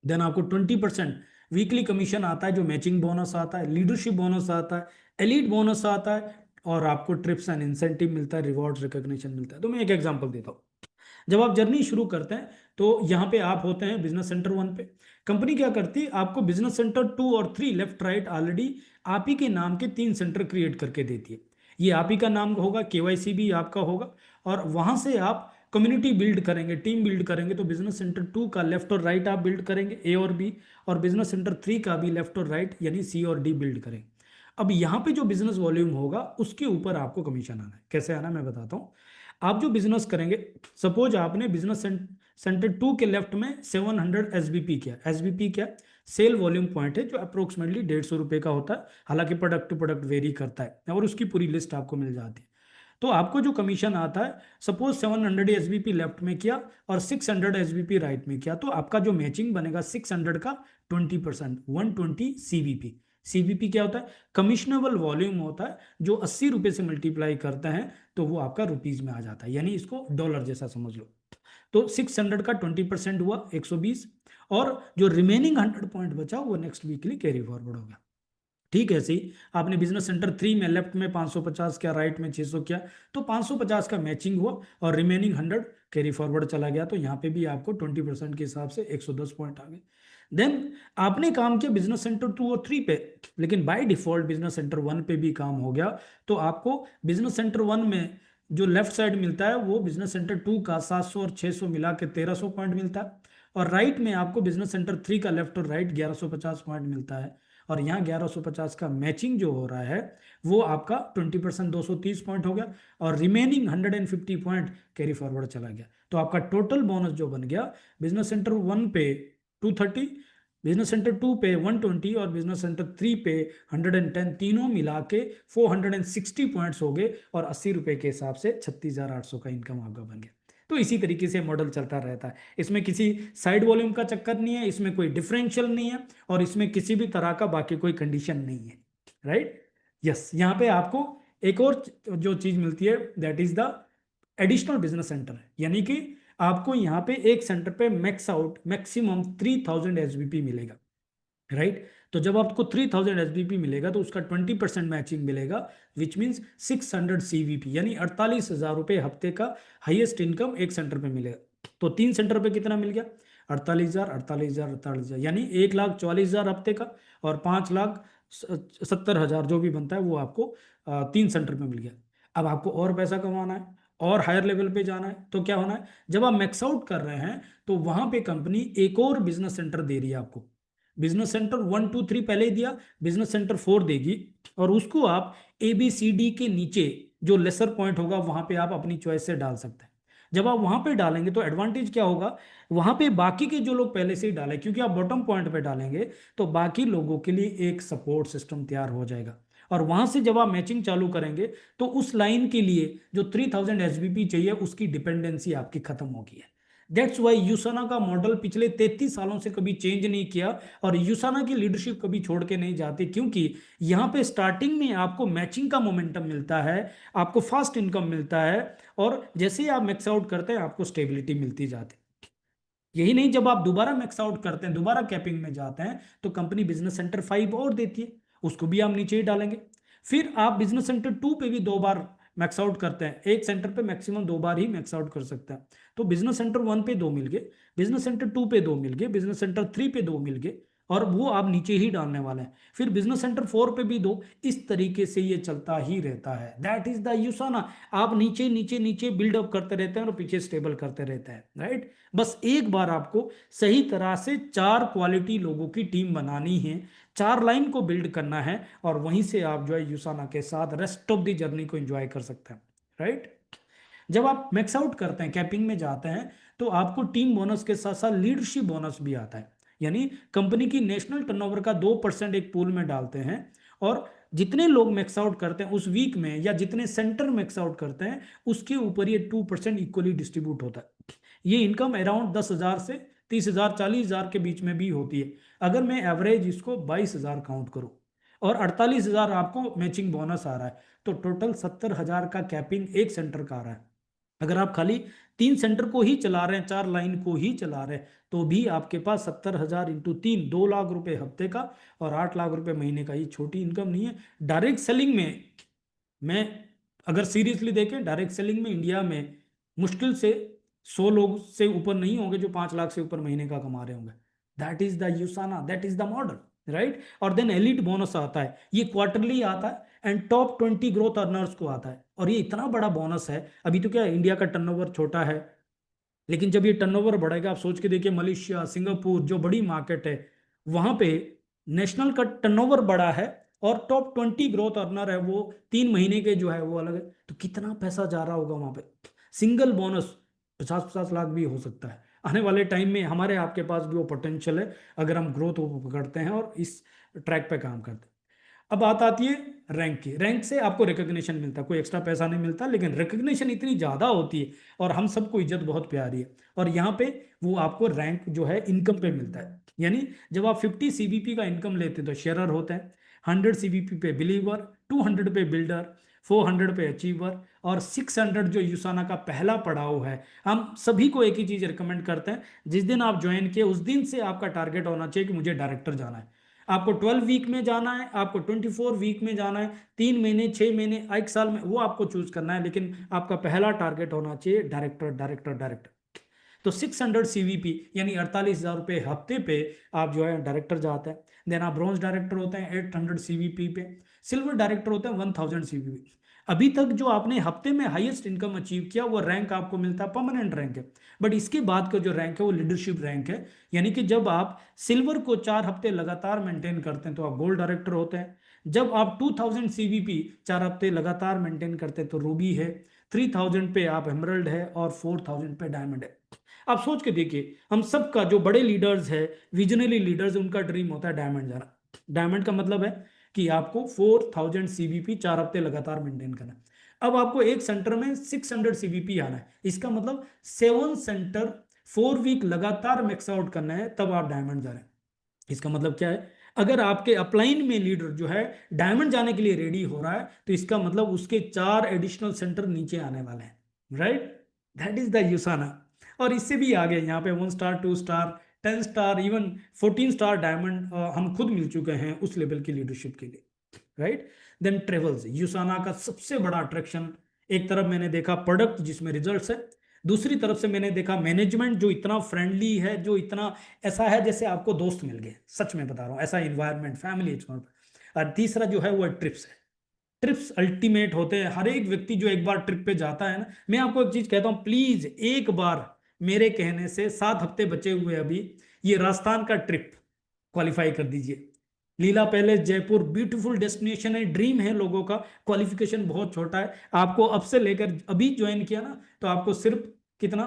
देन आपको 20% वीकली कमीशन आता है, जो मैचिंग बोनस आता है, लीडरशिप बोनस आता है, एलीट बोनस आता है, और आपको ट्रिप्स एंड इंसेंटिव मिलता है, रिवॉर्ड्स रिकॉग्निशन मिलता है। तो मैं एक एग्जांपल देता हूँ। जब आप जर्नी शुरू करते हैं तो यहाँ पे आप होते हैं बिजनेस सेंटर 1 पे। कंपनी क्या करती है, आपको बिजनेस सेंटर 2 और 3 लेफ्ट राइट ऑलरेडी आप ही के नाम के 3 सेंटर क्रिएट करके देती है। ये आप ही का नाम होगा, केवाईसी भी आपका होगा, और वहां से आप कम्युनिटी बिल्ड करेंगे, टीम बिल्ड करेंगे। तो बिजनेस सेंटर 2 का लेफ्ट और राइट आप बिल्ड करेंगे, ए और बी, और बिजनेस सेंटर 3 का भी लेफ्ट और राइट यानी सी और डी बिल्ड करेंगे। अब यहाँ पे जो बिजनेस वॉल्यूम होगा उसके ऊपर आपको कमीशन आना है। कैसे आना है मैं बताता हूँ। आप जो बिजनेस करेंगे, सपोज आपने बिजनेस सेंटर 2 के लेफ्ट में 700 एसबीपी किया। एसबीपी क्या, सेल वॉल्यूम पॉइंट है, जो अप्रोक्सीमेटली 150 रुपये का होता है, हालांकि प्रोडक्ट टू प्रोडक्ट वेरी करता है, और उसकी पूरी लिस्ट आपको मिल जाती है। तो आपको जो कमीशन आता है, सपोज 700 एसबीपी लेफ्ट में किया और 600 एसबीपी राइट में किया, तो आपका जो मैचिंग बनेगा 600 का 20%, 120 सीवीपी। सीवीपी क्या होता है, कमिश्नेबल वॉल्यूम होता है, जो 80 रुपये से मल्टीप्लाई करते हैं तो वो आपका रुपीज में आ जाता है, यानी इसको डॉलर जैसा समझ लो। तो 600 का 20% हुआ 120, और जो रिमेनिंग 100 पॉइंट बचा वो नेक्स्ट वीक के लिए कैरी फॉरवर्ड होगा। ठीक है, ऐसे ही आपने बिजनेस सेंटर 3 में लेफ्ट में 550 किया, राइट में 600 किया, तो 550 का मैचिंग हुआ और रिमेनिंग 100 कैरी फॉरवर्ड चला गया, तो यहाँ पे भी आपको 20% के हिसाब से 110 पॉइंट आ गए। देन आपने काम किया बिजनेस सेंटर 2 और 3 पे, लेकिन बाय डिफॉल्ट बिजनेस सेंटर 1 पे भी काम हो गया, तो आपको बिजनेस सेंटर 1 में जो लेफ्ट साइड मिलता है वो बिजनेस सेंटर 2 का 700 और 600 मिला के 1300 पॉइंट मिलता है, और राइट में आपको बिजनेस सेंटर 3 का लेफ्ट और राइट 1150 पॉइंट मिलता है, और यहाँ 1150 का मैचिंग जो हो रहा है वो आपका 20% 230 पॉइंट हो गया, और रिमेनिंग 150 पॉइंट कैरी फॉरवर्ड चला गया। तो आपका टोटल बोनस जो बन गया, बिजनेस सेंटर 1 पे 230, बिजनेस सेंटर 2 पे 120, और बिजनेस सेंटर 3 पे 110, तीनों मिला के 460 पॉइंट्स हो गए, और 80 रुपये के हिसाब से 36,800 का इनकम आपका बन गया। तो इसी तरीके से मॉडल चलता रहता है, इसमें किसी साइड वॉल्यूम का चक्कर नहीं है, इसमें कोई डिफरेंशियल नहीं है, और इसमें किसी भी तरह का बाकी कोई कंडीशन नहीं है, राइट। यस, यहाँ पे आपको एक और जो चीज मिलती है, that is the additional business centre, यानी कि आपको यहाँ पे एक सेंटर पे मैक्स आउट मैक्सिमम 3000 एसबीपी मिलेगा, राइट। तो जब आपको 3000 एसबीपी मिलेगा तो उसका 20% मैचिंग मिलेगा, विच मीन्स 600 सीवीपी, यानी 48,000 रुपये हफ्ते का हाईएस्ट इनकम एक सेंटर पे मिलेगा। तो 3 सेंटर पे कितना मिल गया, 48,000 48,000 48,000, यानी 1,44,000 हफ्ते का, और 5,70,000 जो भी बनता है वो आपको 3 सेंटर पे मिल गया। अब आपको और पैसा कमाना है और हायर लेवल पे जाना है, तो क्या होना है, जब आप मैक्स आउट कर रहे हैं तो वहां पे कंपनी एक और बिजनेस सेंटर दे रही है आपको। बिजनेस सेंटर 1 2 3 पहले ही दिया, बिजनेस सेंटर 4 देगी, और उसको आप ए बी सी डी के नीचे जो लेसर पॉइंट होगा वहां पे आप अपनी चॉइस से डाल सकते हैं। जब आप वहां पे डालेंगे तो एडवांटेज क्या होगा, वहां पे बाकी के जो लोग पहले से ही डाले, क्योंकि आप बॉटम पॉइंट पे डालेंगे तो बाकी लोगों के लिए एक सपोर्ट सिस्टम तैयार हो जाएगा, और वहां से जब आप मैचिंग चालू करेंगे तो उस लाइन के लिए जो 3000 एसबीपी चाहिए उसकी डिपेंडेंसी आपकी खत्म होगी है। दैट्स वाई यूसाना का मॉडल पिछले 33 सालों से कभी चेंज नहीं किया, और यूसाना की लीडरशिप कभी छोड़ के नहीं जाती, क्योंकि यहाँ पे स्टार्टिंग में आपको मैचिंग का मोमेंटम मिलता है, आपको फास्ट इनकम मिलता है, और जैसे ही आप मैक्स आउट करते हैं आपको स्टेबिलिटी मिलती जाती है। यही नहीं, जब आप दोबारा मैक्स आउट करते हैं, दोबारा कैपिंग में जाते हैं, तो कंपनी बिजनेस सेंटर 5 और देती है, उसको भी आप नीचे ही डालेंगे। फिर आप बिजनेस सेंटर 2 पे भी 2 बार मैक्स आउट करते हैं, एक सेंटर पे मैक्सिमम 2 बार ही मैक्स आउट कर सकते हैं। तो बिजनेस सेंटर 1 पे 2 मिल गए, बिजनेस सेंटर 2 पे 2 मिल गए, बिजनेस सेंटर 3 पे 2 मिल गए, और वो आप नीचे ही डालने वाले हैं। फिर बिजनेस सेंटर 4 पे भी 2। इस तरीके से ये चलता ही रहता है। That is the यूसाना। आप नीचे नीचे नीचे बिल्डअप करते रहते हैं और पीछे स्टेबल करते रहते हैं, राइट। बस एक बार आपको सही तरह से 4 क्वालिटी लोगों की टीम बनानी है, 4 लाइन को बिल्ड करना है, और वहीं से आप जो है यूसाना के साथ रेस्ट ऑफ द जर्नी को एंजॉय कर सकते हैं, राइट। जब आप मैक्स आउट करते हैं, कैपिंग में जाते हैं, तो आपको टीम बोनस के साथ साथ लीडरशिप बोनस भी आता है। यानी कंपनी की नेशनल टर्नओवर का 2% एक पूल में डालते हैं, और जितने लोग मैक्स आउट करते हैं उस वीक में, या जितने सेंटर मैक्स आउट करते हैं, उसके ऊपर ये 2% इक्वली डिस्ट्रीब्यूट होता है। ये इनकम अराउंड 10,000 से 30,000 40,000 के बीच में भी होती है। अगर मैं एवरेज इसको 22,000 काउंट करूं, और 48,000 आपको मैचिंग बोनस आ रहा है, तो टोटल 70,000 का कैपिंग एक सेंटर का आ रहा है। अगर आप खाली 3 सेंटर को ही चला रहे हैं, 4 लाइन को ही चला रहे हैं, तो भी आपके पास 70,000 इंटू 3, 2 लाख रुपए हफ्ते का और 8 लाख रुपए महीने का। ये छोटी इनकम नहीं है। डायरेक्ट सेलिंग में, मैं अगर सीरियसली देखें, डायरेक्ट सेलिंग में इंडिया में मुश्किल से 100 लोग से ऊपर नहीं होंगे जो 5 लाख से ऊपर महीने का कमा रहे होंगे। That is the यूसाना, that is the model, right. और देन एलिट बोनस आता है, ये क्वार्टरली आता है, एंड टॉप 20 ग्रोथ अर्नर्स को आता है। और ये इतना बड़ा बोनस है। अभी तो क्या है, इंडिया का टर्नओवर छोटा है, लेकिन जब ये टर्नओवर बढ़ेगा, आप सोच के देखिए, मलेशिया, सिंगापुर जो बड़ी मार्केट है, वहां पे नेशनल का टर्नओवर बड़ा है, और टॉप 20 ग्रोथ अर्नर है, वो 3 महीने के जो है वो अलग है। तो कितना पैसा जा रहा होगा वहां पे। सिंगल बोनस 50-50 लाख भी हो सकता है। आने वाले टाइम में हमारे आपके पास भी वो पोटेंशियल है, अगर हम ग्रोथ को पकड़ते हैं और इस ट्रैक पे काम करते हैं। अब बात आती है रैंक की। रैंक से आपको रिकग्निशन मिलता है, कोई एक्स्ट्रा पैसा नहीं मिलता, लेकिन रिकग्निशन इतनी ज़्यादा होती है, और हम सबको इज्जत बहुत प्यारी है। और यहाँ पे वो आपको रैंक जो है इनकम पे मिलता है। यानी जब आप 50 सीबीपी का इनकम लेते हैं तो शेयरर होते हैं, 100 सीबीपी पे बिलीवर, 200 पे बिल्डर, 400 पे अचीवर, और 600 जो यूसाना का पहला पड़ाव है। हम सभी को एक ही चीज़ रिकमेंड करते हैं, जिस दिन आप ज्वाइन किए उस दिन से आपका टारगेट होना चाहिए कि मुझे डायरेक्टर जाना है। आपको 12 वीक में जाना है, आपको 24 वीक में जाना है, 3 महीने, 6 महीने, 1 साल में, वो आपको चूज करना है, लेकिन आपका पहला टारगेट होना चाहिए डायरेक्टर, डायरेक्टर, डायरेक्टर। तो 600 सीवीपी यानी 48,000 रुपये हफ्ते पे आप जो है डायरेक्टर जाते हैं। देन आप ब्रॉन्ज डायरेक्टर होते हैं 800 सीवीपी पे, सिल्वर डायरेक्टर होते हैं 1000 सीवीपी। अभी तक जो आपने हफ्ते में हाईएस्ट इनकम अचीव किया, वो रैंक आपको मिलता है, परमानेंट रैंक है। बट इसके बाद का जो रैंक है वो लीडरशिप रैंक है। यानी कि जब आप सिल्वर को 4 हफ्ते लगातार मेंटेन करते हैं तो आप गोल्ड डायरेक्टर होते हैं। जब आप 2000 सीवीपी 4 हफ्ते लगातार मेंटेन करते हैं तो रूबी है, 3000 पे आप एमरल्ड है, और 4000 पे डायमंड है। आप सोच के देखिए, हम सबका जो बड़े लीडर्स है, विजनरी लीडर्स, उनका ड्रीम होता है डायमंड जाना। डायमंड का मतलब है कि आपको 4000 सीबीपी 4 हफ्ते लगातार मेंटेन करना है। अब आपको एक सेंटर में 600 सीबीपी आना है, इसका मतलब 7 सेंटर 4 वीक लगातार मैक्स आउट करना है, तब आप डायमंड जा रहे हैं। इसका मतलब क्या है, अगर आपके अपलाइन में लीडर जो है डायमंड जाने के लिए रेडी हो रहा है, तो इसका मतलब उसके 4 एडिशनल सेंटर नीचे आने वाले हैं, राइट। That is the यूसाना। और इससे भी आगे यहाँ पे 1 star, 2 star, 10 star, even 14 star diamond हम खुद मिल चुके हैं उस लेवल की लीडरशिप के लिए, राइट। देन ट्रेवल्स, यूसाना का सबसे बड़ा अट्रैक्शन, एक तरफ मैंने देखा प्रोडक्ट जिसमें रिजल्ट्स है, दूसरी तरफ से मैंने देखा मैनेजमेंट जो इतना फ्रेंडली है, जो इतना ऐसा है जैसे आपको दोस्त मिल गए, सच में बता रहा हूँ, ऐसा इन्वायरमेंट, फैमिली। और तीसरा जो है वो ट्रिप्स है। ट्रिप्स अल्टीमेट होते हैं। हर एक व्यक्ति जो एक बार ट्रिप पे जाता है ना, मैं आपको एक चीज कहता हूँ, प्लीज एक बार मेरे कहने से, 7 हफ्ते बचे हुए अभी, ये राजस्थान का ट्रिप क्वालिफाई कर दीजिए। लीला पैलेस जयपुर ब्यूटीफुल डेस्टिनेशन है, ड्रीम है लोगों का। क्वालिफिकेशन बहुत छोटा है, आपको अब से लेकर अभी ज्वाइन किया ना, तो आपको सिर्फ कितना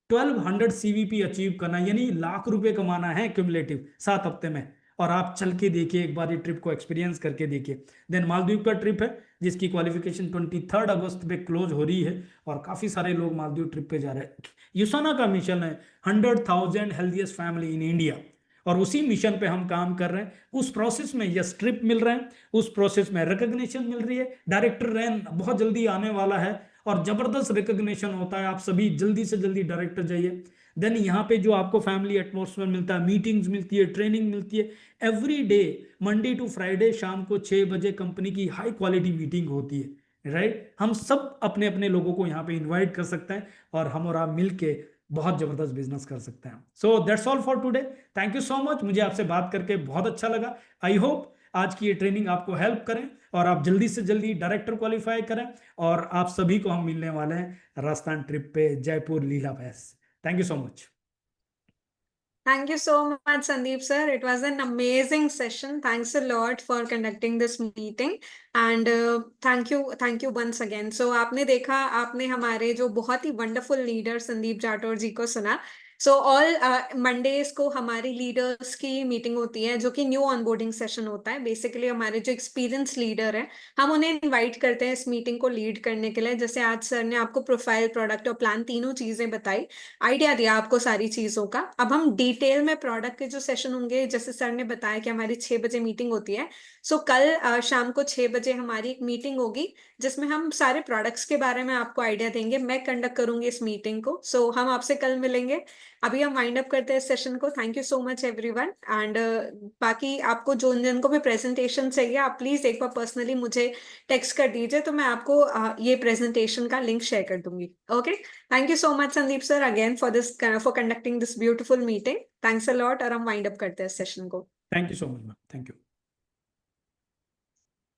1200 सीवीपी अचीव करना है, यानी लाख रुपए कमाना है क्यूमुलेटिव 7 हफ्ते में। और आप चल के देखिए, एक बार ये ट्रिप को एक्सपीरियंस करके देखिए। देन मालदीव का ट्रिप है, जिसकी क्वालिफिकेशन 23 अगस्त पे क्लोज हो रही है, और काफी सारे लोग मालदीव ट्रिप पे जा रहे हैं। यूसाना का मिशन है 100,000 हेल्थीएस्ट फैमिली इन इंडिया, और उसी मिशन पे हम काम कर रहे हैं। उस प्रोसेस में यस ट्रिप मिल रहे हैं, उस प्रोसेस में रिकग्निशन मिल रही है, डायरेक्टर रैंक बहुत जल्दी आने वाला है, और जबरदस्त रिकग्निशन होता है। आप सभी जल्दी से जल्दी डायरेक्टर जाइए। देन यहाँ पे जो आपको फैमिली एटमोसफेयर मिलता है, मीटिंग्स मिलती है, ट्रेनिंग मिलती है। Every day Monday to Friday शाम को 6 बजे कंपनी की हाई क्वालिटी मीटिंग होती है। राइट, हम सब अपने अपने लोगों को यहाँ पे इनवाइट कर सकते हैं और हम और आप मिलके बहुत जबरदस्त बिजनेस कर सकते हैं। So that's all for today. Thank you so much, मुझे आपसे बात करके बहुत अच्छा लगा। आई होप आज की ये ट्रेनिंग आपको हेल्प करें और आप जल्दी से जल्दी डायरेक्टर क्वालिफाई करें। और आप सभी को हम मिलने वाले हैं राजस्थान ट्रिप पे, जयपुर लीला पैस। Thank you so much. Thank you so much, Sandeep sir. It was an amazing session. Thanks a lot for conducting this meeting. And thank you once again. So आपने देखा, आपने हमारे जो बहुत ही वंडरफुल लीडर संदीप जाटौर जी को सुना। सो ऑल मंडेज को हमारी लीडर्स की मीटिंग होती है, जो कि न्यू ऑनबोर्डिंग सेशन होता है। बेसिकली हमारे जो एक्सपीरियंस लीडर हैं, हम उन्हें इनवाइट करते हैं इस मीटिंग को लीड करने के लिए। जैसे आज सर ने आपको प्रोफाइल, प्रोडक्ट और प्लान तीनों चीजें बताई, आइडिया दिया आपको सारी चीजों का। अब हम डिटेल में प्रोडक्ट के जो सेशन होंगे, जैसे सर ने बताया कि हमारी 6 बजे मीटिंग होती है। सो कल शाम को 6 बजे हमारी एक मीटिंग होगी, जिसमें हम सारे प्रोडक्ट्स के बारे में आपको आइडिया देंगे। मैं कंडक्ट करूंगी इस मीटिंग को। सो हम आपसे कल मिलेंगे। अभी हम वाइंड अप करते हैं इस सेशन को। Thank you so much everyone. And बाकी आपको जो जिनको भी प्रेजेंटेशन चाहिए, आप प्लीज एक बार पर्सनली मुझे टेक्स्ट कर दीजिए, तो मैं आपको ये प्रेजेंटेशन का लिंक शेयर कर दूंगी। Okay, thank you so much Sandeep sir again for conducting this beautiful meeting. Thanks a lot. और हम वाइंड अप करते हैं इस सेशन को। Thank you so much ma'am, thank you.